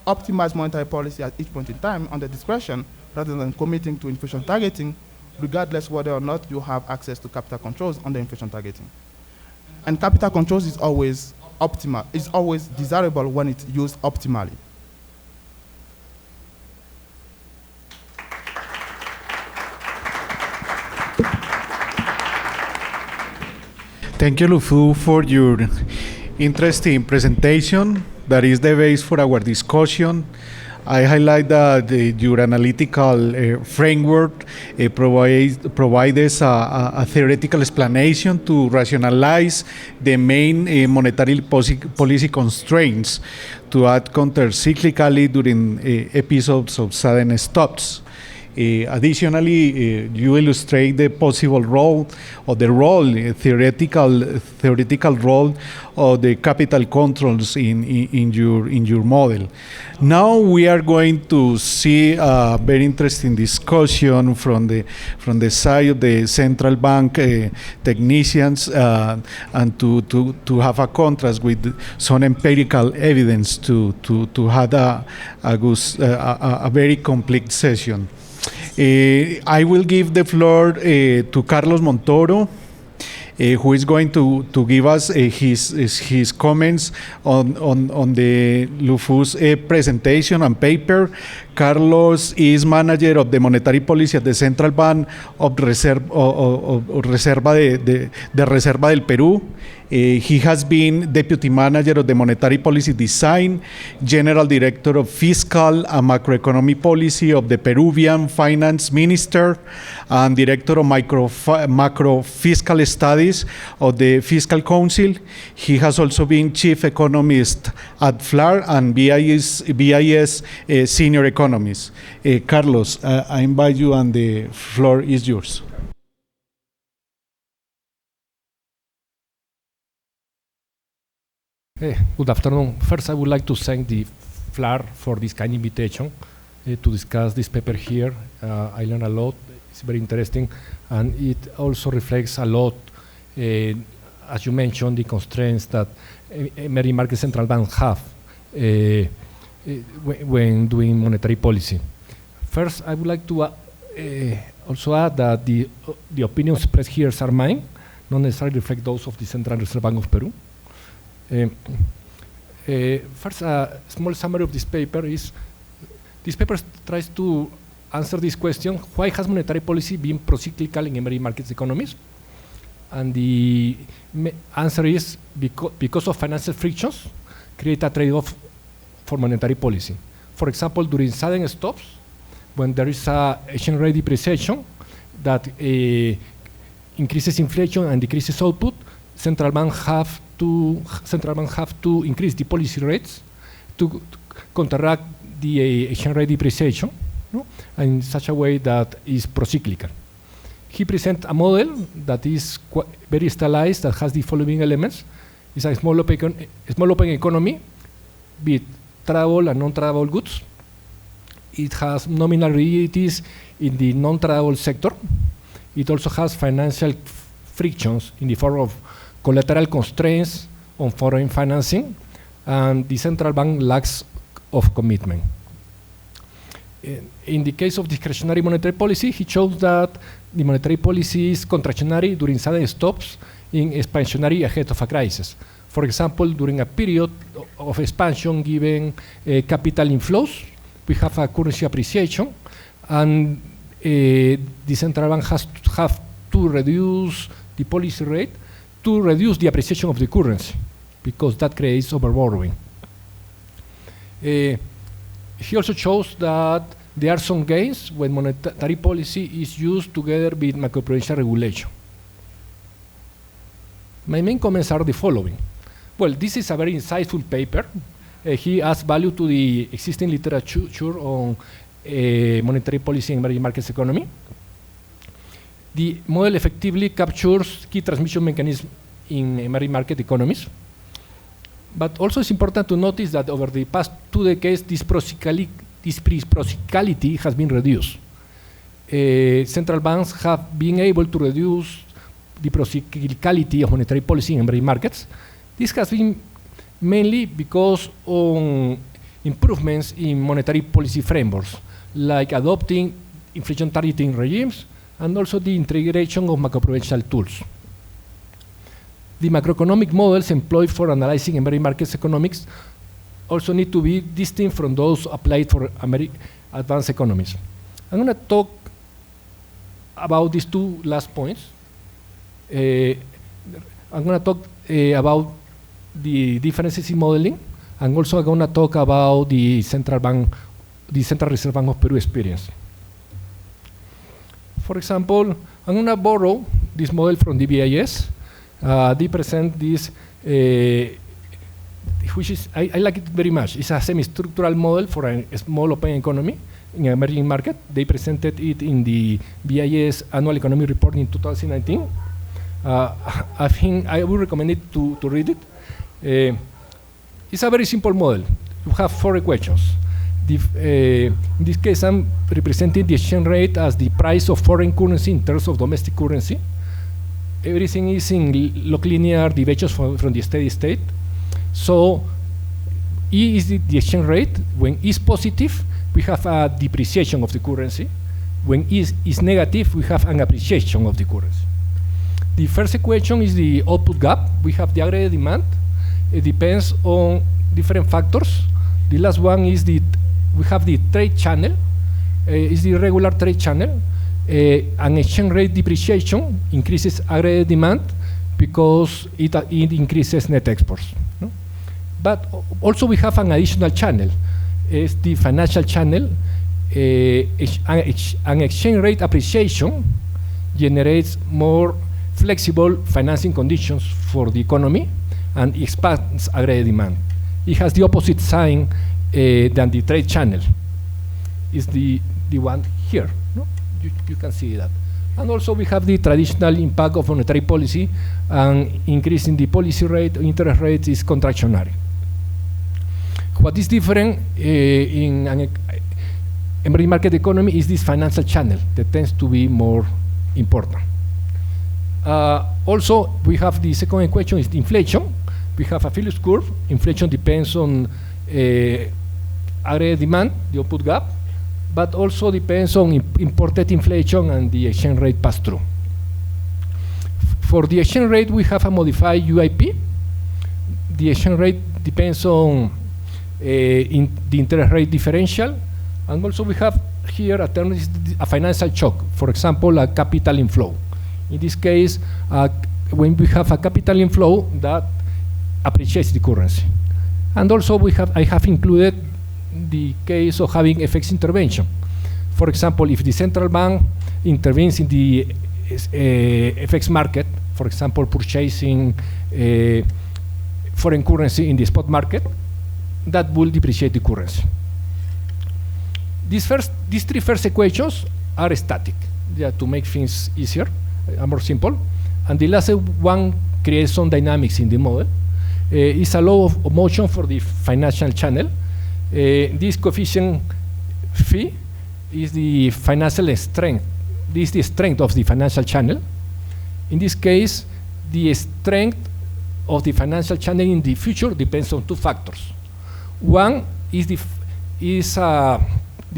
optimize monetary policy at each point in time under discretion rather than committing to inflation targeting, regardless whether or not you have access to capital controls under inflation targeting. And capital controls is always optimal, is always desirable when it's used optimally. Thank you, Louphou, for your interesting presentation. That is the base for our discussion. I highlight that your analytical framework provides a theoretical explanation to rationalize the main monetary policy constraints to act counter-cyclically during episodes of sudden stops. Additionally, you illustrate the possible role or the theoretical role of the capital controls in your model. Now we are going to see a very interesting discussion from the side of the central bank technicians and to have a contrast with some empirical evidence to have a very complete session. I will give the floor to Carlos Montoro, who is going to give us his comments on the Louphou's presentation and paper. Carlos is manager of the monetary policy at the Central Bank of Reserva de Reserva del Perú. He has been deputy manager of the monetary policy design, general director of fiscal and macroeconomic policy of the Peruvian finance minister, and director of macro fiscal studies of the Fiscal Council. He has also been chief economist at FLAR and BIS senior economist. Carlos, I invite you and the floor is yours. Good afternoon. First, I would like to thank the FLAR for this kind invitation to discuss this paper here. I learned a lot. It's very interesting, and it also reflects a lot, as you mentioned, the constraints that emerging market central banks have when doing monetary policy. First, I would like to also add that the opinions expressed here are mine, not necessarily reflect those of the Central Reserve Bank of Peru. First, a small summary of this paper is, this paper tries to answer this question: why has monetary policy been procyclical in emerging markets economies? And the answer is because of financial frictions create a trade-off for monetary policy. For example, during sudden stops, when there is a exchange rate depreciation that increases inflation and decreases output, central banks have to increase the policy rates to counteract the exchange rate depreciation, no? In such a way that is procyclical. He presents a model that is very stylized, that has the following elements. It's a small open economy with tradable and non-tradable goods. It has nominal rigidities in the non-tradable sector. It also has financial frictions in the form of collateral constraints on foreign financing, and the central bank lacks of commitment. In the case of discretionary monetary policy, he shows that the monetary policy is contractionary during sudden stops, in expansionary ahead of a crisis. For example, during a period of expansion, given capital inflows, we have a currency appreciation, and the central bank has to have to reduce the policy rate to reduce the appreciation of the currency, because that creates overborrowing. He also shows that there are some gains when monetary policy is used together with macroprudential regulation. My main comments are the following. Well, this is a very insightful paper. He adds value to the existing literature on monetary policy in emerging markets economy. The model effectively captures key transmission mechanisms in emerging market economies. But also it's important to notice that over the past 2 decades, this procyclicality has been reduced. Central banks have been able to reduce the procyclicality of monetary policy in emerging markets. This has been mainly because of improvements in monetary policy frameworks, like adopting inflation targeting regimes, and also the integration of macroprudential tools. The macroeconomic models employed for analyzing emerging markets economics also need to be distinct from those applied for advanced economies. I'm going to talk about these 2 last points. I'm going to talk about the differences in modeling, and also I'm going to talk about the central bank the Central Reserve Bank of Peru experience. For example, I'm going to borrow this model from the BIS. They present this, which is, I like it very much. It's a semi-structural model for a small open economy in an emerging market. They presented it in the BIS annual economic report in 2019. I think I would recommend it to read it. It's a very simple model. You have 4 equations. In this case, I'm representing the exchange rate as the price of foreign currency in terms of domestic currency. Everything is in log linear deviations from the steady state. So E is the exchange rate. When E is positive, we have a depreciation of the currency. When E is negative, we have an appreciation of the currency. The first equation is the output gap. We have the aggregate demand. It depends on different factors. The last one is we have the trade channel. Is the regular trade channel. An exchange rate depreciation increases aggregate demand because it increases net exports. No? But also we have an additional channel. It's the financial channel. An exchange rate appreciation generates more flexible financing conditions for the economy and expands aggregate demand. It has the opposite sign than the trade channel. Is the one here. No? You can see that. And also we have the traditional impact of monetary policy, and increasing the policy rate, interest rate is contractionary. What is different in an emerging market economy is this financial channel that tends to be more important. Also, we have the second equation is the inflation. We have a Phillips curve. Inflation depends on aggregate demand, the output gap, but also depends on imported inflation and the exchange rate pass-through. For the exchange rate, we have a modified UIP. The exchange rate depends on the interest rate differential, and also we have here a term is a financial shock. For example, a capital inflow. In this case, when we have a capital inflow, that appreciates the currency. And also I have included the case of having FX intervention. For example, if the central bank intervenes in the FX market, for example, purchasing foreign currency in the spot market, that will depreciate the currency. These 3 first equations are static, to make things easier, more simple. And the last one creates some dynamics in the model. It's a law of motion for the financial channel. This coefficient phi is the financial strength. This is the strength of the financial channel. In this case, the strength of the financial channel in the future depends on 2 factors. One is the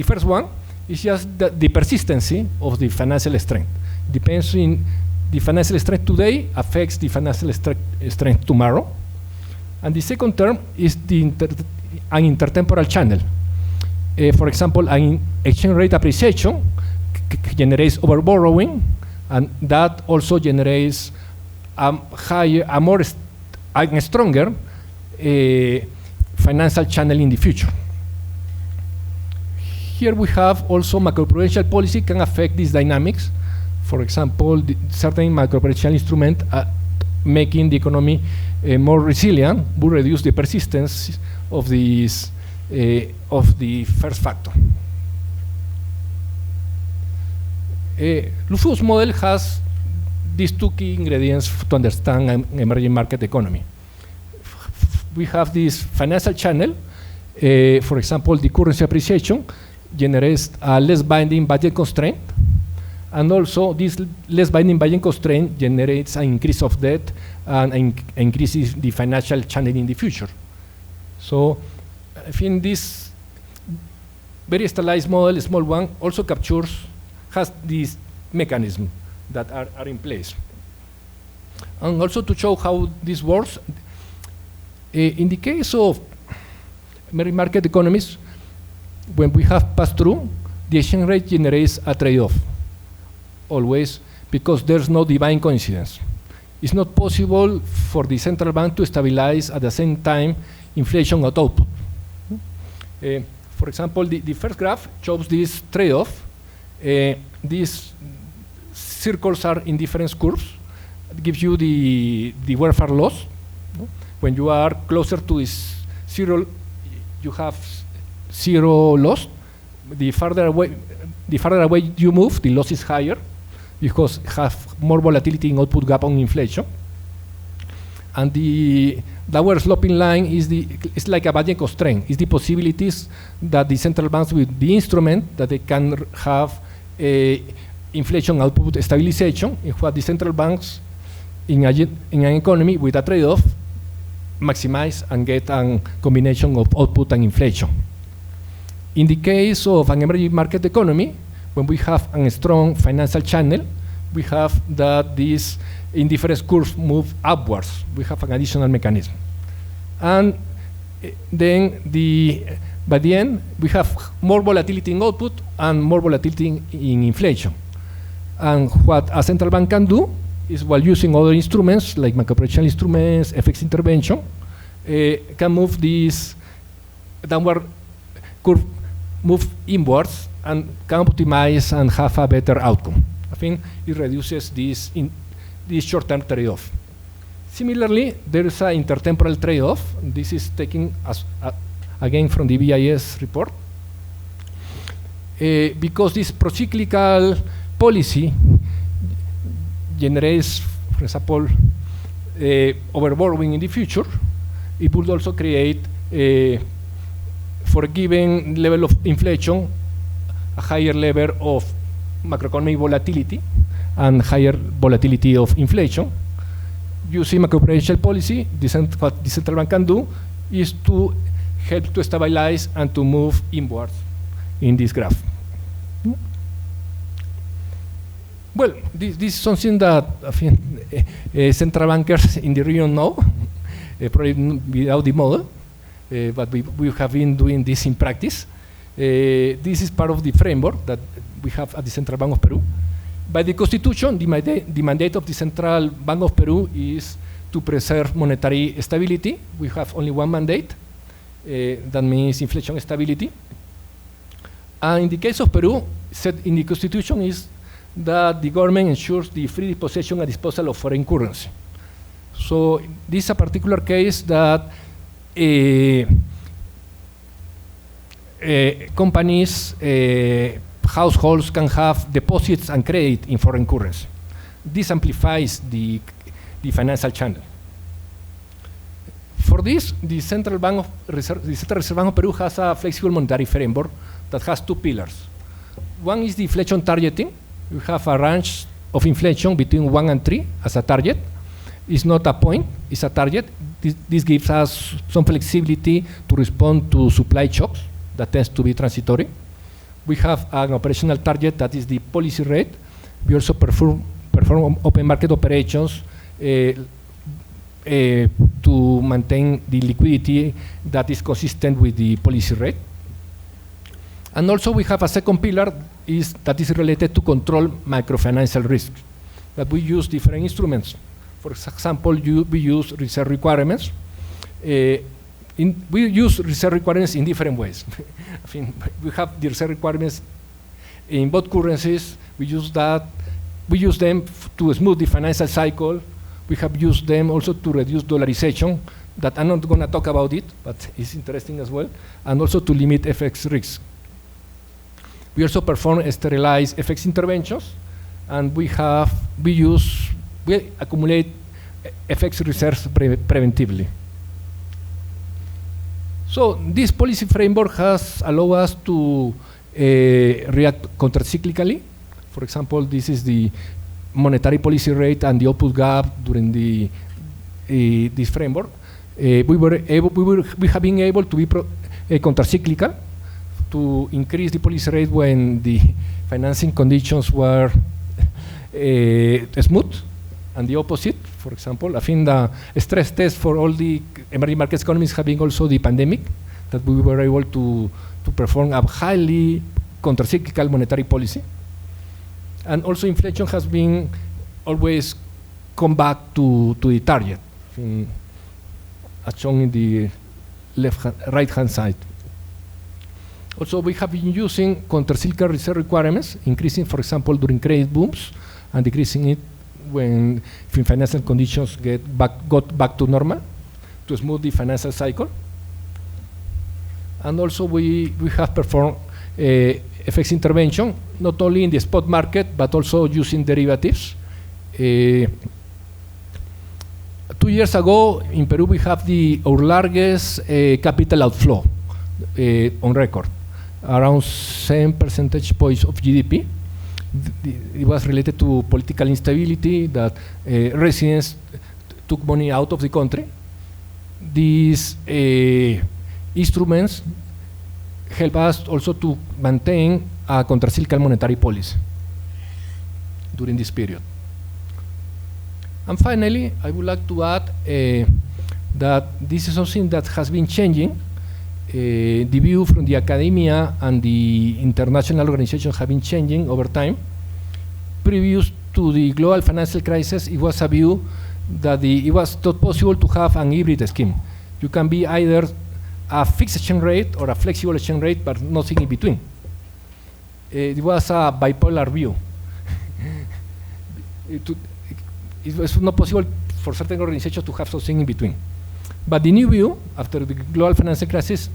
first one is just the persistency of the financial strength. Depends in the financial strength today affects the financial strength tomorrow. And the second term is an intertemporal channel. For example, an exchange rate appreciation generates overborrowing, and that also generates a stronger financial channel in the future. Here we have also macroprudential policy can affect these dynamics. For example, certain macroprudential instrument making the economy more resilient will reduce the persistence of these of the first factor. Louphou's model has these 2 key ingredients to understand an emerging market economy. We have this financial channel. For example, the currency appreciation generates a less binding budget constraint, and also this less binding budget constraint generates an increase of debt and increases the financial channel in the future. So I think this very stylized model, small one, also has this mechanism that are in place. And also to show how this works, in the case of emerging market economies, when we have pass-through, the exchange rate generates a trade-off, always, because there's no divine coincidence. It's not possible for the central bank to stabilize at the same time inflation at output. For example, the first graph shows this trade-off. These circles are in different curves. It gives you the welfare loss. When you are closer to this zero, you have zero loss. The farther away you move, the loss is higher because you have more volatility in output gap on inflation. And the lower sloping line is like a budget constraint. It's the possibilities that the central banks with the instrument that they can have inflation output stabilization, in what the central banks in an economy with a trade-off maximize and get a combination of output and inflation. In the case of an emerging market economy, when we have a strong financial channel, we have that these indifference curves move upwards. We have an additional mechanism. And then by the end, we have more volatility in output and more volatility in inflation. And what a central bank can do is, while using other instruments like macroprudential instruments, FX intervention, can move this downward curve, move inwards, and can optimize and have a better outcome. I think it reduces this short-term trade-off. Similarly, there is an intertemporal trade-off. This is taken again from the BIS report. Because this procyclical policy generates, for example, overborrowing in the future, it would also create, for a given level of inflation, a higher level of macroeconomic volatility and higher volatility of inflation. Using macroprudential policy, what the central bank can do is to help to stabilize and to move inwards in this graph. Well, this is something that I think central bankers in the region know, probably without the model, but we have been doing this in practice. This is part of the framework that we have at the Central Bank of Peru. By the Constitution, the mandate of the Central Bank of Peru is to preserve monetary stability. We have only one mandate, that means inflation stability. And in the case of Peru, said in the Constitution is that the government ensures the free possession and disposal of foreign currency. So this is a particular case that companies, households can have deposits and credit in foreign currency. This amplifies the financial channel. For this, the Central Reserve Bank of Peru has a flexible monetary framework that has two pillars. One is the inflation targeting. We have a range of inflation between 1 and 3 as a target. It's not a point, it's a target. This gives us some flexibility to respond to supply shocks that tends to be transitory. We have an operational target that is the policy rate. We also perform open market operations to maintain the liquidity that is consistent with the policy rate. And also we have a second pillar that is related to control microfinancial risk, that we use different instruments. For example, we use reserve requirements. We use reserve requirements in different ways. I think we have the reserve requirements in both currencies. We use them to smooth the financial cycle. We have used them also to reduce dollarization, that I'm not going to talk about it, but it's interesting as well, and also to limit FX risk. We also perform sterilized FX interventions, and we accumulate FX reserves preventively. So this policy framework has allowed us to react countercyclically. For example, this is the monetary policy rate and the output gap during this framework. We have been able to be countercyclical, to increase the policy rate when the financing conditions were smooth, and the opposite. For example, I think the stress test for all the emerging markets economies have been also the pandemic, that we were able to perform a highly countercyclical monetary policy. And also inflation has been always come back to the target, as shown in the right-hand side. Also, we have been using countercyclical reserve requirements, increasing, for example, during credit booms, and decreasing it when financial conditions got back to normal, to smooth the financial cycle. And also, we have performed FX intervention, not only in the spot market, but also using derivatives. 2 years ago, in Peru, we have our largest capital outflow on record, around 7 percentage points of GDP. It was related to political instability, that residents took money out of the country. These instruments help us also to maintain a countercyclical monetary policy during this period. And finally, I would like to add that this is something that has been changing. The view from the academia and the international organizations have been changing over time. Previous to the global financial crisis, it was a view that it was not possible to have an hybrid scheme. You can be either a fixed exchange rate or a flexible exchange rate, but nothing in between. It was a bipolar view. It was not possible for certain organizations to have something in between. But the new view, after the global financial crisis,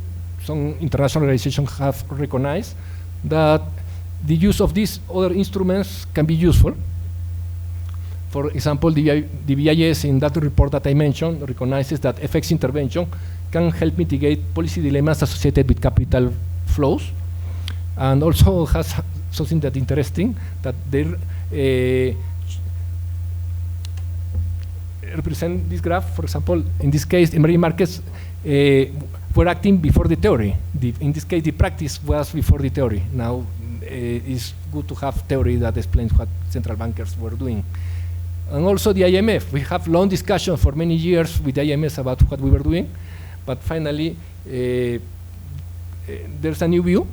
some international organizations have recognized that the use of these other instruments can be useful. For example, the BIS in that report that I mentioned recognizes that FX intervention can help mitigate policy dilemmas associated with capital flows, and also has something that interesting, that they represent this graph. For example, in this case, emerging markets were acting before the theory. In this case, the practice was before the theory. Now, it's good to have theory that explains what central bankers were doing. And also the IMF. We have long discussion for many years with the IMF about what we were doing, but finally, there's a new view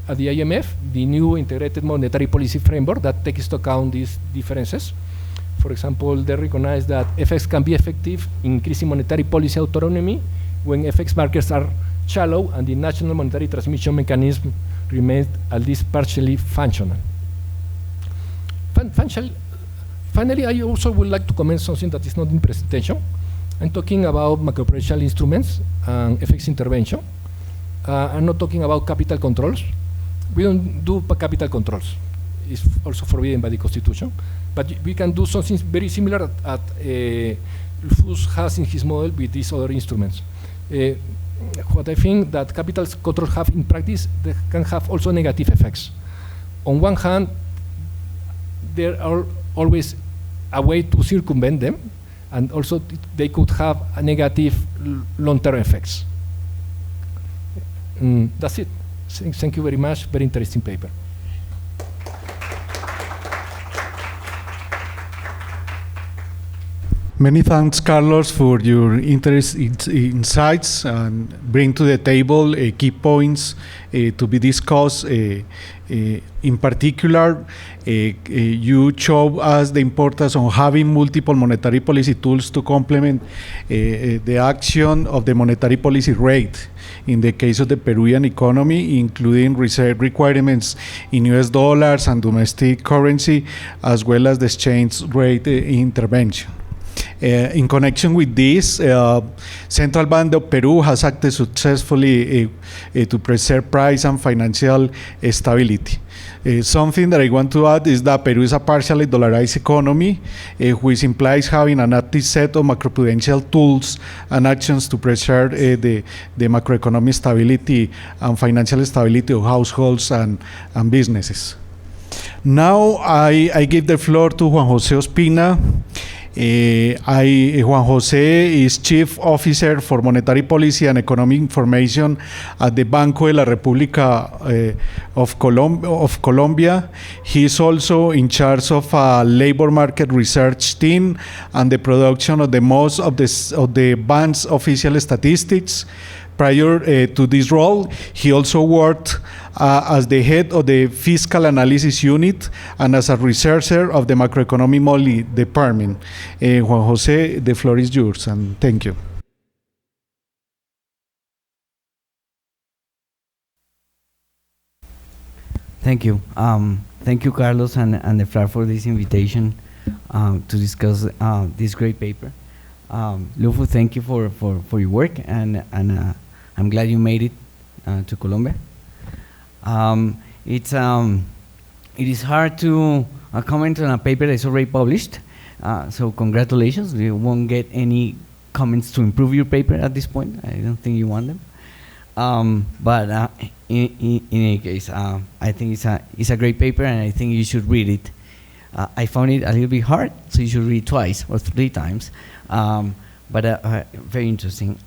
at the IMF, the new integrated monetary policy framework that takes into account these differences. For example, they recognize that FX can be effective in increasing monetary policy autonomy when FX markets are shallow and the national monetary transmission mechanism remains at least partially functional. Finally, I also would like to comment something that is not in presentation. I'm talking about macroprudential instruments and FX intervention. I'm not talking about capital controls. We don't do capital controls. It's also forbidden by the Constitution. But we can do something very similar at Louphou has in his model with these other instruments. What I think that capital controls have in practice, they can have also negative effects. On one hand, there are always a way to circumvent them, and also they could have a negative long-term effects. That's it. Thank you very much. Very interesting paper. Many thanks, Carlos, for your insights and bring to the table key points to be discussed. In particular, you show us the importance of having multiple monetary policy tools to complement the action of the monetary policy rate in the case of the Peruvian economy, including reserve requirements in US dollars and domestic currency, as well as the exchange rate intervention. In connection with this, Central Bank of Peru has acted successfully to preserve price and financial stability. Something that I want to add is that Peru is a partially dollarized economy, which implies having an active set of macroprudential tools and actions to preserve the macroeconomic stability and financial stability of households and businesses. Now I give the floor to Juan José Ospina. Juan José is Chief Officer for Monetary Policy and Economic Information at the Banco de la República of Colombia. He is also in charge of a labor market research team and the production of the most of the bank's official statistics. Prior to this role, he also worked as the head of the Fiscal Analysis Unit and as a researcher of the Macroeconomic Model Department. Juan José, the floor is yours, and thank you. Thank you. Thank you, Carlos and the FLAR for this invitation to discuss this great paper. Louphou, thank you for your work, and I'm glad you made it to Colombia. It is hard to comment on a paper that's already published, so congratulations. We won't get any comments to improve your paper at this point. I don't think you want them. But in any case, I think it's a great paper, and I think you should read it. I found it a little bit hard, so you should read it twice or 3 times. But very interesting.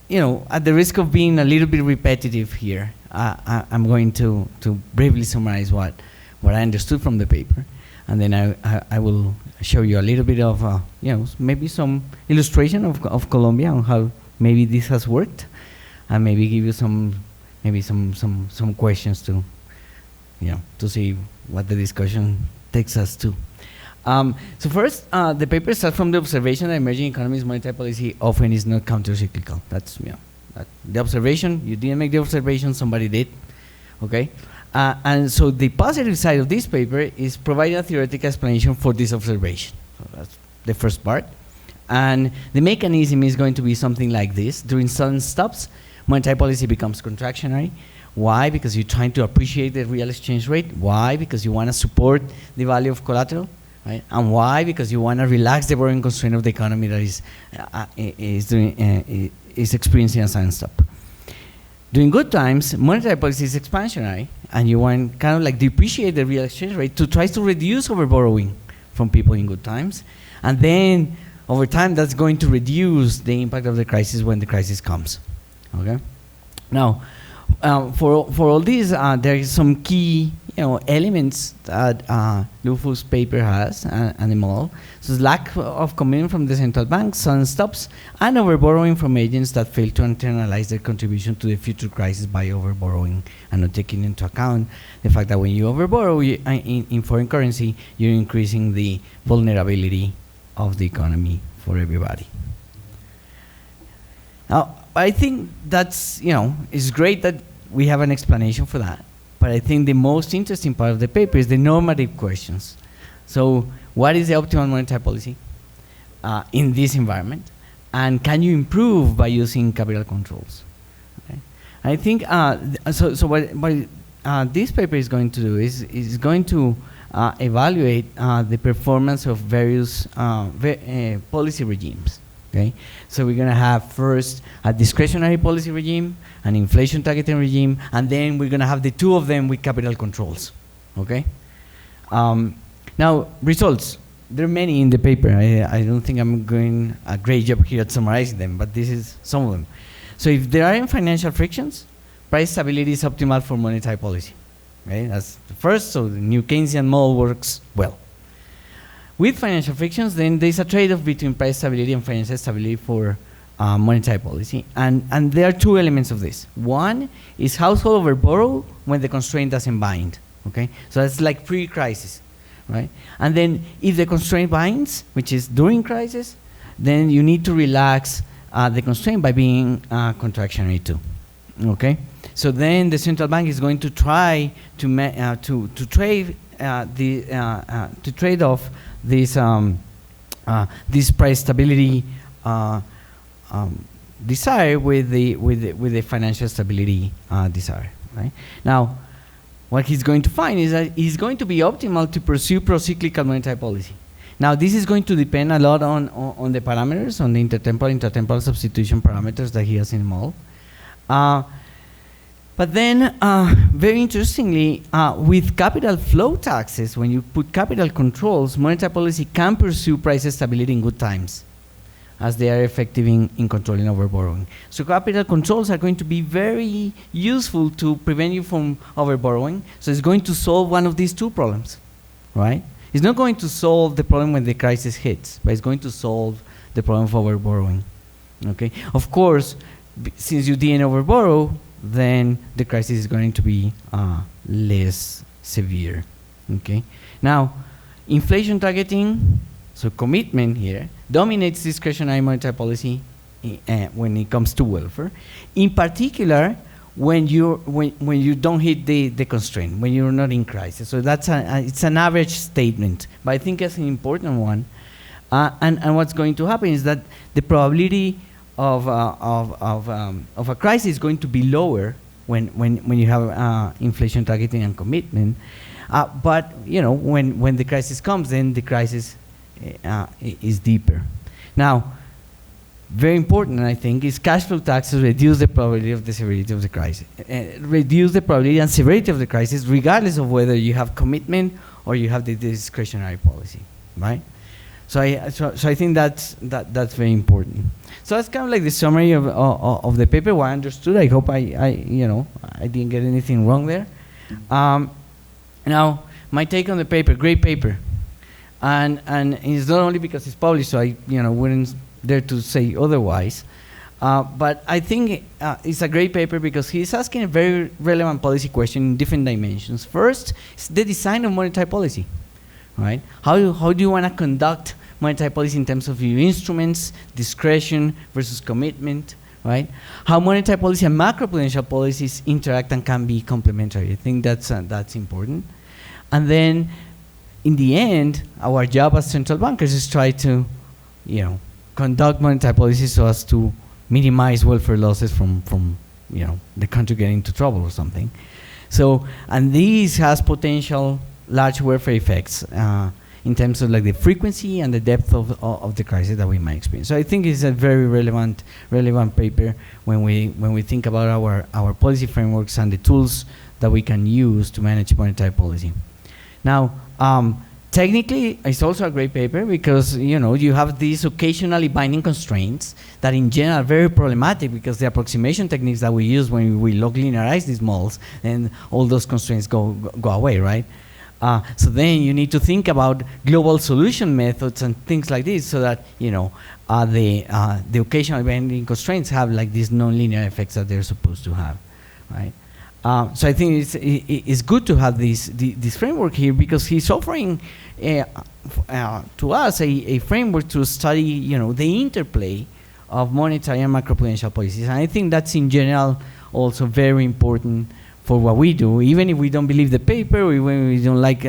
You know, at the risk of being a little bit repetitive here, I'm going to briefly summarize what I understood from the paper, and then I will show you a little bit of you know, maybe some illustration of Colombia on how maybe this has worked, and maybe give you some questions to, you know, to see what the discussion takes us to. So first, the paper starts from the observation that emerging economies' monetary policy often is not countercyclical. That's, you know, the observation. You didn't make the observation, somebody did, okay? And so the positive side of this paper is providing a theoretical explanation for this observation. So that's the first part. And the mechanism is going to be something like this. During sudden stops, monetary policy becomes contractionary. Why? Because you're trying to appreciate the real exchange rate. Why? Because you want to support the value of collateral. Right? And why? Because you want to relax the borrowing constraint of the economy that is experiencing a sudden stop. During good times, monetary policy is expansionary, and you want kind of like depreciate the real exchange rate to try to reduce overborrowing from people in good times. And then over time, that's going to reduce the impact of the crisis when the crisis comes. Okay? Now, for all these, there is some key, you know, elements that Louphou's paper has and the model. So lack of commitment from the central bank, sudden stops, and overborrowing from agents that fail to internalize their contribution to the future crisis by overborrowing and not taking into account the fact that when you overborrow in foreign currency, you're increasing the vulnerability of the economy for everybody. Now, I think that's, you know, it's great that we have an explanation for that. But I think the most interesting part of the paper is the normative questions. So what is the optimal monetary policy in this environment? And can you improve by using capital controls? Okay. I think, so what this paper is going to do is going to evaluate the performance of various policy regimes. Okay, so we're going to have first a discretionary policy regime, an inflation targeting regime, and then we're going to have the 2 of them with capital controls. Okay. Now, results. There are many in the paper. I don't think I'm doing a great job here at summarizing them, but this is some of them. So if there aren't financial frictions, price stability is optimal for monetary policy. Okay, that's the first. So the new Keynesian model works well. With financial frictions, then there's a trade-off between price stability and financial stability for monetary policy. And there are 2 elements of this. One is household overborrow when the constraint doesn't bind. Okay? So that's like pre-crisis, right? And then if the constraint binds, which is during crisis, then you need to relax the constraint by being contractionary too. Okay? So then the central bank is going to try to trade off this price stability desire with the financial stability desire. Right? Now, what he's going to find is that he's going to be optimal to pursue pro-cyclical monetary policy. Now, this is going to depend a lot on the parameters, on the intertemporal substitution parameters that he has in the model. But then, very interestingly, with capital flow taxes, when you put capital controls, monetary policy can pursue price stability in good times, as they are effective in controlling overborrowing. So capital controls are going to be very useful to prevent you from overborrowing. So it's going to solve one of these 2 problems, right? It's not going to solve the problem when the crisis hits, but it's going to solve the problem of overborrowing. Okay? Of course, since you didn't overborrow, then the crisis is going to be less severe. Okay. Now, inflation targeting, so commitment here, dominates discretionary monetary policy when it comes to welfare. In particular, when you don't hit the constraint, when you're not in crisis. So that's it's an average statement, but I think it's an important one. And what's going to happen is that the probability of a crisis is going to be lower when you have inflation targeting and commitment. But when the crisis comes, then the crisis is deeper. Now, very important, I think, is cash flow taxes reduce the probability of the severity of the crisis. Reduce the probability and severity of the crisis, regardless of whether you have commitment or you have the discretionary policy, right? So I think that's very important. So that's kind of like the summary of the paper. What I understood. I hope I didn't get anything wrong there. Now, my take on the paper, great paper, and it's not only because it's published, so I wouldn't dare to say otherwise. But I think it's a great paper because he's asking a very relevant policy question in different dimensions. First, it's the design of monetary policy, right? How do you want to conduct monetary policy in terms of your instruments, discretion versus commitment, right? How monetary policy and macroprudential policies interact and can be complementary. I think that's important. And then, in the end, our job as central bankers is try to, conduct monetary policy so as to minimize welfare losses from the country getting into trouble or something. So, and this has potential large welfare effects in terms of like the frequency and the depth of the crisis that we might experience. So I think it's a very relevant paper when we think about our policy frameworks and the tools that we can use to manage monetary policy. Now, technically, it's also a great paper because you have these occasionally binding constraints that in general are very problematic because the approximation techniques that we use when we log linearize these models, and all those constraints go away, right? So then you need to think about global solution methods and things like this so that the occasional binding constraints have like these non-linear effects that they're supposed to have, right? So I think it's good to have this framework here because he's offering to us a framework to study the interplay of monetary and macroprudential policies, and I think that's in general also very important for what we do, even if we don't believe the paper, or even if we don't like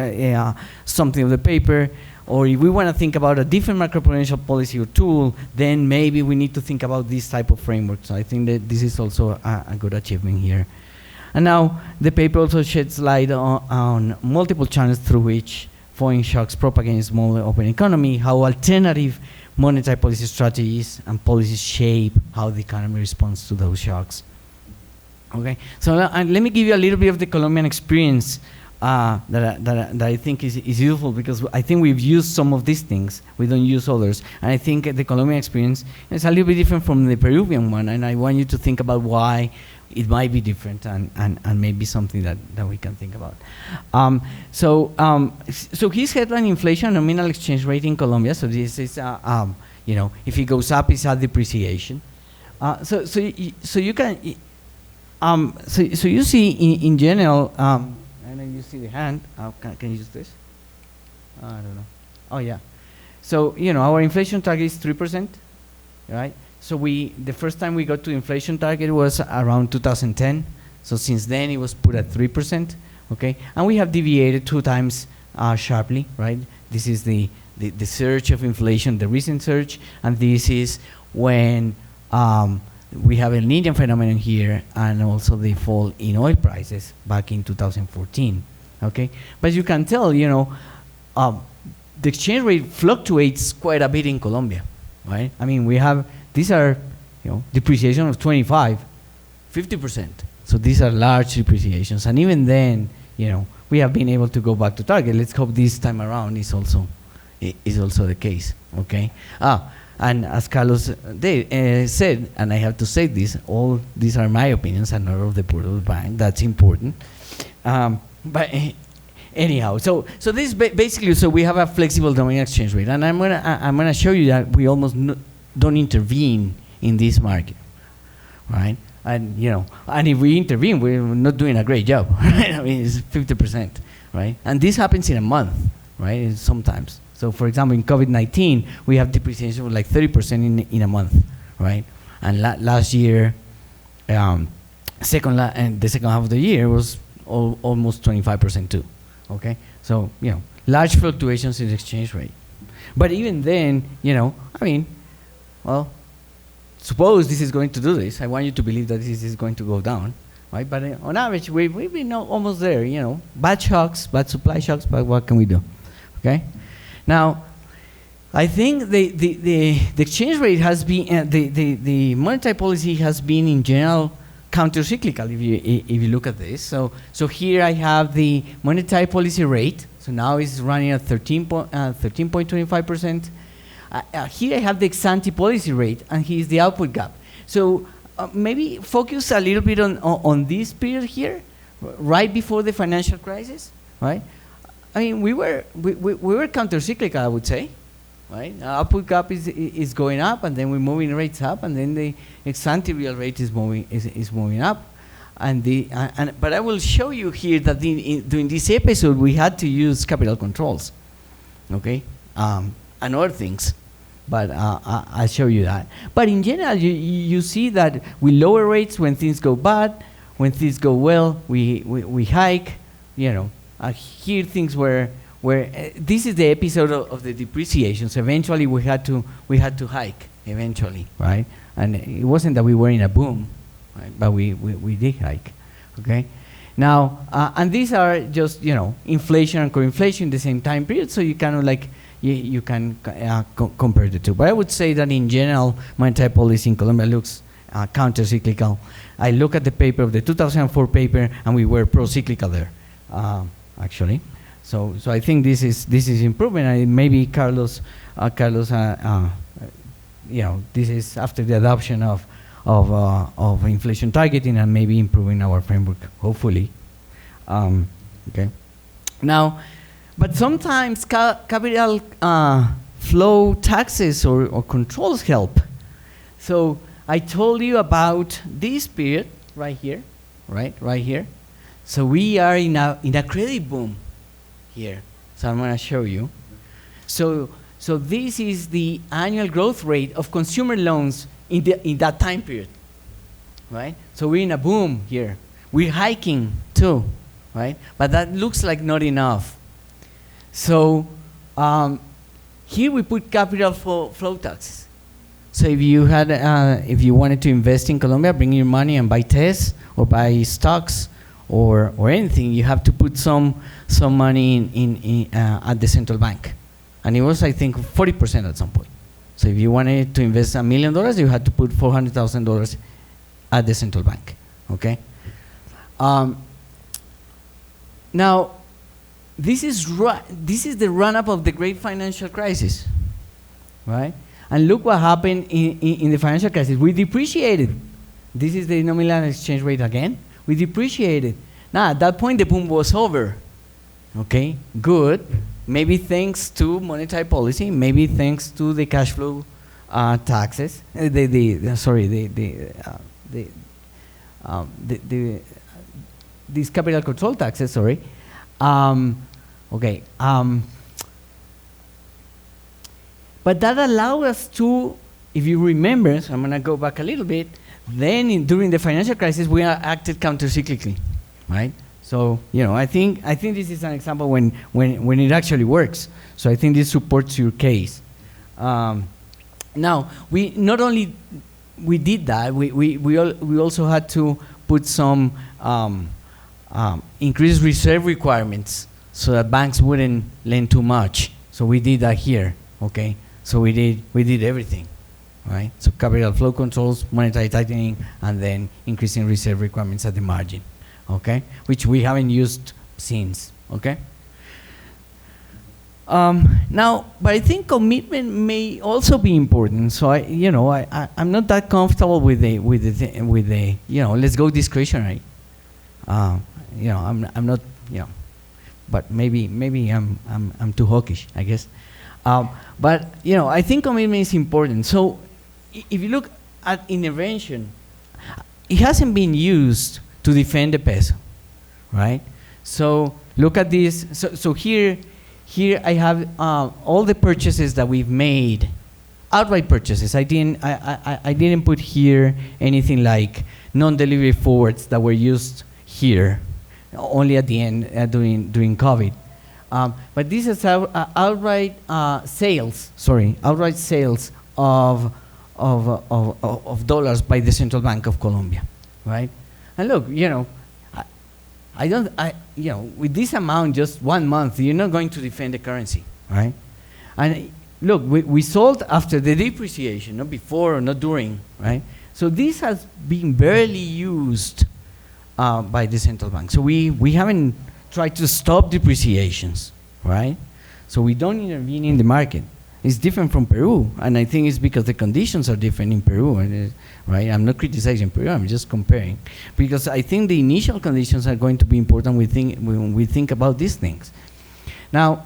something of the paper, or if we want to think about a different macroprudential policy or tool, then maybe we need to think about this type of framework. So I think that this is also a good achievement here. And now the paper also sheds light on multiple channels through which foreign shocks propagate in small open economy, how alternative monetary policy strategies and policies shape how the economy responds to those shocks. Okay, so let me give you a little bit of the Colombian experience that I think is useful because I think we've used some of these things, we don't use others, and I think the Colombian experience is a little bit different from the Peruvian one, and I want you to think about why it might be different and maybe something that we can think about. So his headline inflation nominal exchange rate in Colombia, so this is, if it goes up, it's a depreciation. So you can, so you see in general, and then you see the hand. Can you use this? I don't know. Oh yeah. So our inflation target is 3%, right? So the first time we got to inflation target was around 2010. So since then it was put at 3%, okay? And we have deviated 2 times sharply, right? This is the surge of inflation, the recent surge, and this is when we have a Indian phenomenon here, and also the fall in oil prices back in 2014. Okay, but you can tell, the exchange rate fluctuates quite a bit in Colombia, right? I mean, we have these are, depreciation of 25, 50%. So these are large depreciations, and even then, we have been able to go back to target. Let's hope this time around is also the case. Okay. And as Carlos said, and I have to say this, all these are my opinions and not of the Board of the Bank. That's important. But anyhow, so this basically, so we have a flexible domain exchange rate, and I'm gonna show you that we almost don't intervene in this market, right? And and if we intervene, we're not doing a great job, right? I mean, it's 50%, right? And this happens in a month, right? Sometimes. So, for example, in COVID-19, we have depreciation of like 30% in a month, right? And last year, and the second half of the year was almost 25% too. Okay, so large fluctuations in the exchange rate. But even then, I mean, well, suppose this is going to do this. I want you to believe that this is going to go down, right? But on average, we've been almost there. Bad shocks, bad supply shocks. But what can we do? Okay, now. I think the exchange rate has been, the monetary policy has been in general counter-cyclical if you look at this. So here I have the monetary policy rate. So now it's running at 13.25%. Here I have the ex-ante policy rate, and here's the output gap. So maybe focus a little bit on this period here, right before the financial crisis, right? I mean, we were counter-cyclical, I would say. Right? Output gap is going up, and then we're moving rates up, and then the ex-ante real rate is moving up, but I will show you here that during this episode we had to use capital controls, okay, and other things, but I'll show you that. But in general, you see that we lower rates when things go bad, when things go well, we hike. Here things were. This is the episode of the depreciations. Eventually, we had to hike. Eventually, right? And it wasn't that we were in a boom, right? But we did hike. Okay. Now, and these are just inflation and core inflation in the same time period. So you kind of like you can compare the two. But I would say that in general, monetary policy in Colombia looks counter-cyclical. I look at the paper of the 2004 paper, and we were pro-cyclical there, actually. So I think this is improvement. And maybe Carlos, this is after the adoption of inflation targeting and maybe improving our framework, hopefully. Okay. Now, but sometimes capital flow taxes or controls help. So I told you about this period right here, right here. So we are in a credit boom. Here, so I'm going to show you. So this is the annual growth rate of consumer loans in that time period, right? So we're in a boom here. We're hiking too, right? But that looks like not enough. So here we put capital flow taxes. So if you wanted to invest in Colombia, bring your money and buy TES or buy stocks or anything, you have to put some money in at the central bank, and it was, I think, 40% at some point. So if you wanted to invest $1 million, you had to put $400,000 at the central bank. Okay. Now, this is the run-up of the great financial crisis, right? And look what happened in the financial crisis. We depreciated. This is the nominal exchange rate again. We depreciated. Now, at that point, the boom was over. Okay, good. Maybe thanks to monetary policy, maybe thanks to the cash flow taxes. These capital control taxes. Sorry. Okay. But that allowed us to, if you remember, so I'm going to go back a little bit. Then during the financial crisis, we acted counter-cyclically, right? So I think this is an example when it actually works. So I think this supports your case. Now we not only did that, we also had to put some increased reserve requirements so that banks wouldn't lend too much. So we did that here. Okay, so we did everything. Right? So capital flow controls, monetary tightening, and then increasing reserve requirements at the margin, okay? Which we haven't used since, okay? Now, but I think commitment may also be important. So I'm not that comfortable with the let's go discretionary. I'm not, but maybe I'm too hawkish, I guess. But I think commitment is important. So if you look at intervention, it hasn't been used to defend the peso, right? So look at this. So here I have all the purchases that we've made outright purchases. I didn't put here anything like non-delivery forwards that were used here, only at the end during COVID. But this is outright sales. Sorry, outright sales of dollars by the Central Bank of Colombia, right? And look, with this amount, just 1 month, you're not going to defend the currency, right? And look, we sold after the depreciation, not before or not during, right? So this has been barely used by the central bank. So we haven't tried to stop depreciations, right? So we don't intervene in the market. It's different from Peru, and I think it's because the conditions are different in Peru, right? I'm not criticizing Peru, I'm just comparing. Because I think the initial conditions are going to be important when we think about these things. Now,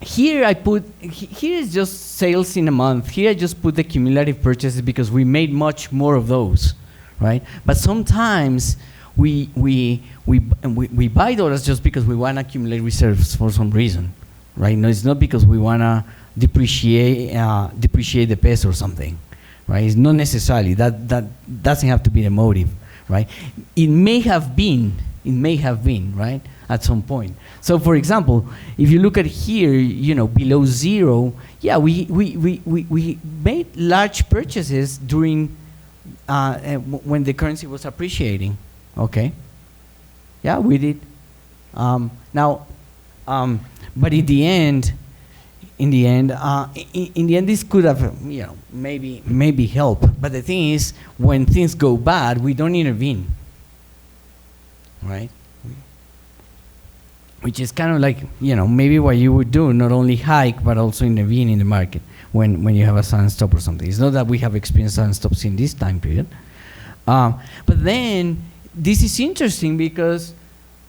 here is just sales in a month. Here I just put the cumulative purchases because we made much more of those, right? But sometimes we buy dollars just because we want to accumulate reserves for some reason, right? No, it's not because we want to depreciate the peso or something, right? It's not necessarily, that doesn't have to be the motive, right? It may have been, right, at some point. So for example, if you look at here, below zero, yeah, we made large purchases during, when the currency was appreciating, okay? Yeah, we did. But in the end, this could have, maybe helped. But the thing is, when things go bad, we don't intervene, right? Which is kind of like, maybe what you would do, not only hike, but also intervene in the market when you have a sudden stop or something. It's not that we have experienced sudden stops in this time period. But then, this is interesting because,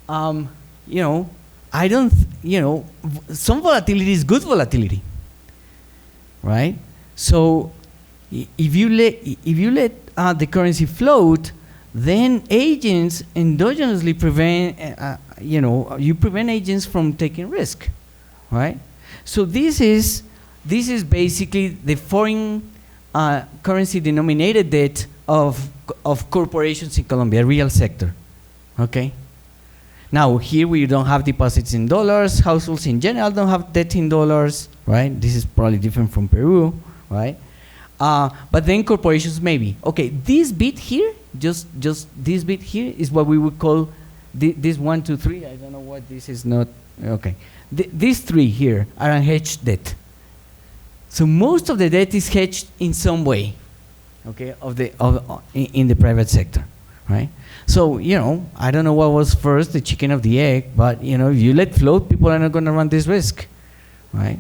I don't, some volatility is good volatility, right? So if you let the currency float, then agents endogenously prevent, you prevent agents from taking risk, right? So this is basically the foreign currency denominated debt of corporations in Colombia, real sector, okay? Now, here we don't have deposits in dollars. Households in general don't have debt in dollars, right? This is probably different from Peru, right? But then corporations maybe. Okay, this bit here, just this bit here is what we would call this 1, 2, 3. I don't know what this is not. Okay, these three here are unhedged debt. So most of the debt is hedged in some way, okay, in the private sector, right? So, I don't know what was first, the chicken or the egg, but, if you let float, people are not going to run this risk, right?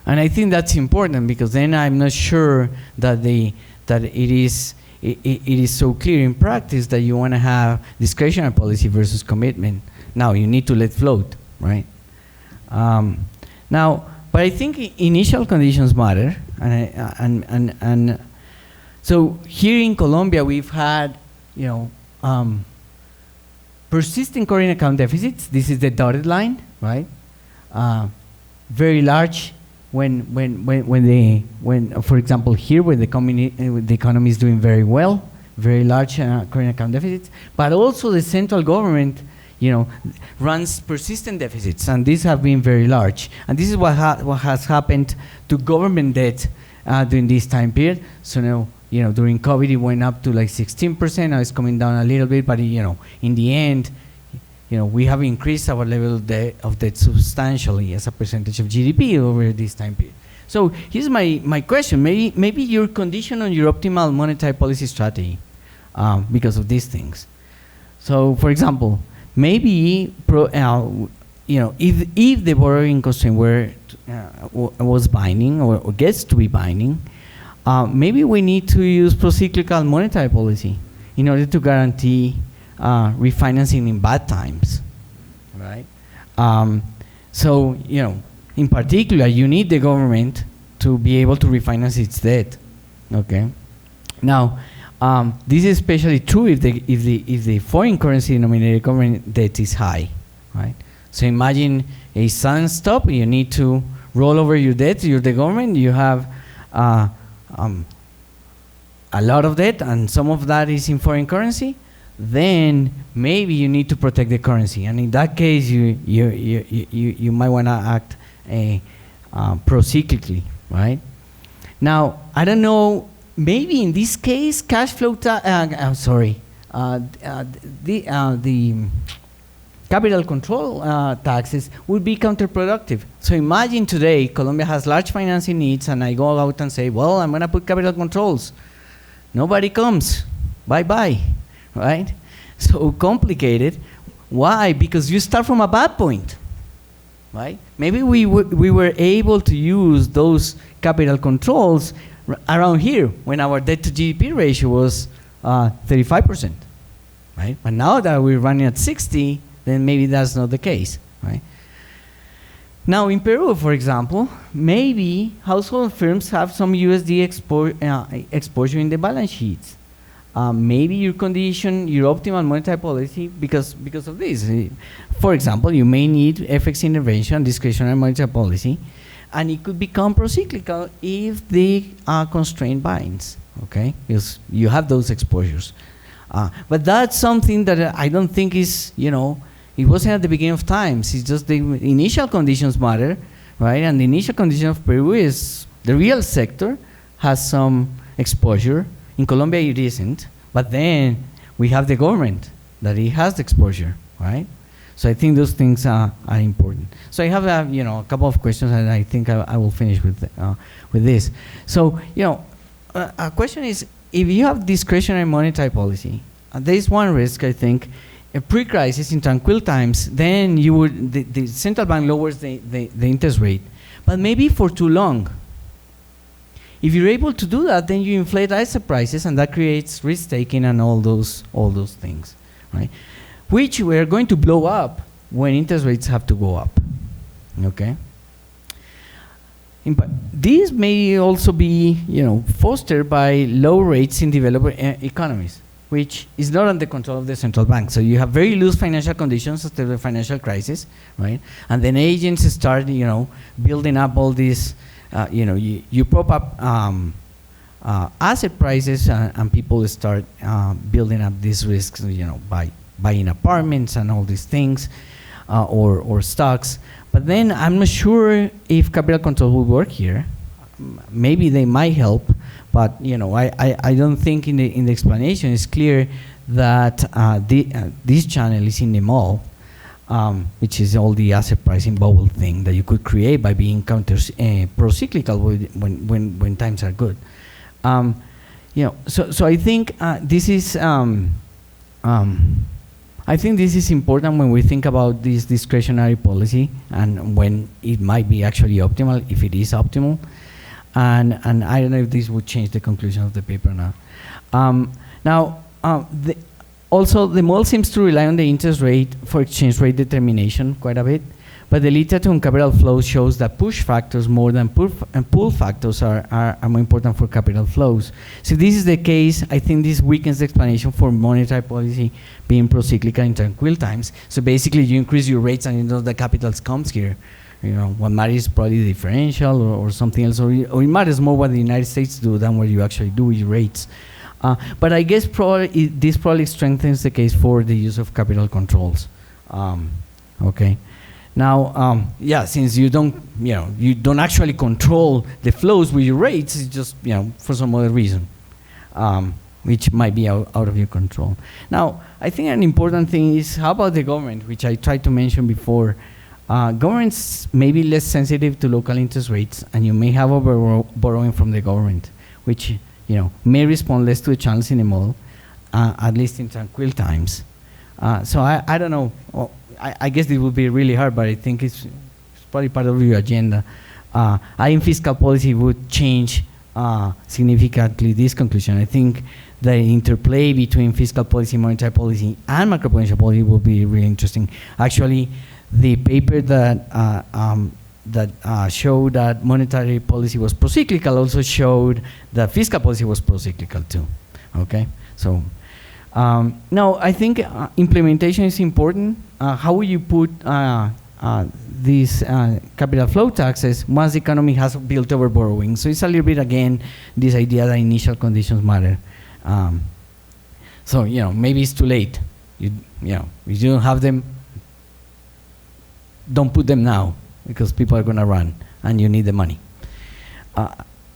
And I think that's important because then I'm not sure that it is so clear in practice that you want to have discretionary policy versus commitment. Now, you need to let float, right? But I think initial conditions matter, and so here in Colombia, we've had, persistent current account deficits. This is the dotted line, right? Very large when for example, here when the economy is doing very well, very large current account deficits. But also the central government, runs persistent deficits, and these have been very large. And this is what has happened to government debt during this time period. So now, during COVID, it went up to like 16%. Now it's coming down a little bit, but in the end, we have increased our level of debt substantially as a percentage of GDP over this time period. So here's my question. Maybe you're conditioned on your optimal monetary policy strategy because of these things. So, for example, maybe if the borrowing constraint was binding or gets to be binding, maybe we need to use procyclical monetary policy in order to guarantee refinancing in bad times, right? So, in particular, you need the government to be able to refinance its debt, okay? Now, this is especially true if the foreign currency denominated government debt is high, right? So imagine a sudden stop, you need to roll over your debt, you're the government, you have a lot of debt, and some of that is in foreign currency, then maybe you need to protect the currency. And in that case, you might want to act pro-cyclically, right? Now, I don't know, maybe in this case, cash flow, the capital control taxes would be counterproductive. So imagine today, Colombia has large financing needs, and I go out and say, well, I'm going to put capital controls. Nobody comes. Bye-bye, right? So complicated. Why? Because you start from a bad point, right? Maybe we were able to use those capital controls around here when our debt to GDP ratio was 35%, right? But now that we're running at 60, then maybe that's not the case, right? Now in Peru, for example, maybe household firms have some USD exposure in the balance sheets. Maybe you condition your optimal monetary policy because of this. For example, you may need FX intervention, discretionary monetary policy, and it could become pro-cyclical if the constraint binds, okay? Because you have those exposures. But that's something that I don't think is, it wasn't at the beginning of times. It's just the initial conditions matter, right? And the initial condition of Peru is the real sector has some exposure. In Colombia, it isn't. But then we have the government that it has the exposure, right? So I think those things are important. So I have a couple of questions, and I think I will finish with this. So a question is, if you have discretionary monetary policy, there is one risk, I think. Pre-crisis, in tranquil times, then the central bank lowers the interest rate, but maybe for too long. If you're able to do that, then you inflate asset prices, and that creates risk-taking and all those things, right? Which we're going to blow up when interest rates have to go up, okay? This may also be, fostered by low rates in developed economies, which is not under control of the central bank. So you have very loose financial conditions after the financial crisis, right? And then agents start, building up all these, you prop up asset prices, and people start building up these risks, by buying apartments and all these things, or stocks. But then I'm not sure if capital control will work here. Maybe they might help, but I don't think in the explanation it's clear that this channel is in the mall, which is all the asset pricing bubble thing that you could create by being pro-cyclical when times are good. So I think this is I think this is important when we think about this discretionary policy and when it might be actually optimal, if it is optimal. And I don't know if this would change the conclusion of the paper now. Also, the model seems to rely on the interest rate for exchange rate determination quite a bit, but the literature on capital flows shows that push factors more than pull factors are more important for capital flows. So if this is the case, I think this weakens the explanation for monetary policy being pro-cyclical in tranquil times. So basically you increase your rates and the capital comes here. What matters is probably the differential or something else, or it matters more what the United States do than what you actually do with your rates. But I guess this probably strengthens the case for the use of capital controls. Okay. Now, since you don't actually control the flows with your rates, it's just for some other reason, which might be out of your control. Now, I think an important thing is how about the government, which I tried to mention before. Governments may be less sensitive to local interest rates, and you may have borrowing from the government, which may respond less to the channels in the model, at least in tranquil times. So I don't know. Well, I guess it would be really hard, but I think it's probably part of your agenda. I think fiscal policy would change significantly this conclusion. I think the interplay between fiscal policy, monetary policy, and macroprudential policy will be really interesting. Actually, the paper that showed that monetary policy was pro-cyclical also showed that fiscal policy was pro-cyclical too. Okay, so now I think implementation is important. How will you put these capital flow taxes once the economy has built over borrowing. So it's a little bit, again, this idea that initial conditions matter. So, maybe it's too late. If you don't have them, don't put them now, because people are going to run, and you need the money.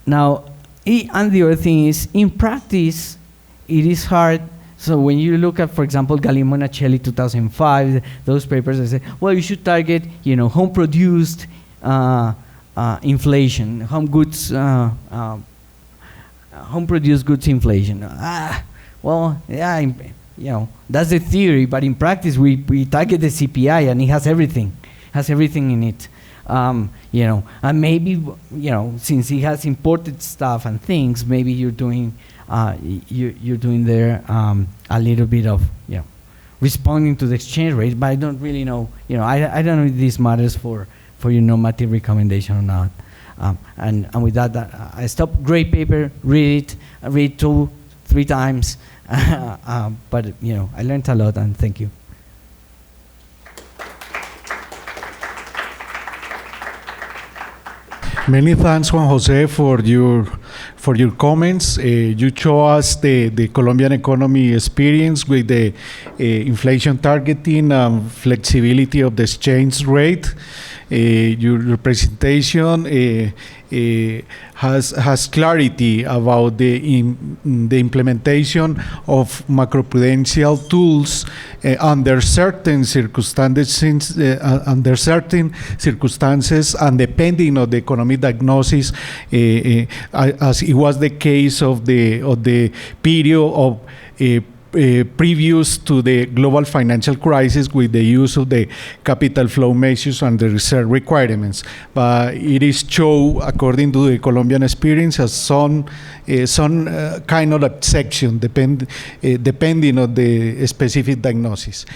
Now, and the other thing is, in practice, it is hard. So when you look at, for example, Gallimon-Acelli 2005, those papers, they say, well, you should target, home-produced inflation, home-produced goods inflation. Well, yeah, that's the theory, but in practice, we target the CPI, and it has everything in it. And maybe, since it has imported stuff and things, maybe you're doing there a little bit of, responding to the exchange rate, but I don't really know, I don't know if this matters for your normative recommendation or not. And with that, I stop. Great paper, read 2-3 times, but I learned a lot, and thank you. Many thanks, Juan Jose, for your comments. You show us the Colombian economy experience with the inflation targeting, flexibility of the exchange rate. Your presentation has clarity about the implementation of macroprudential tools under certain circumstances, and depending on the economic diagnosis, as it was the case of the period of previous to the global financial crisis, with the use of the capital flow measures and the reserve requirements. But it is shown, according to the Colombian experience, as some kind of exception depending on the specific diagnosis.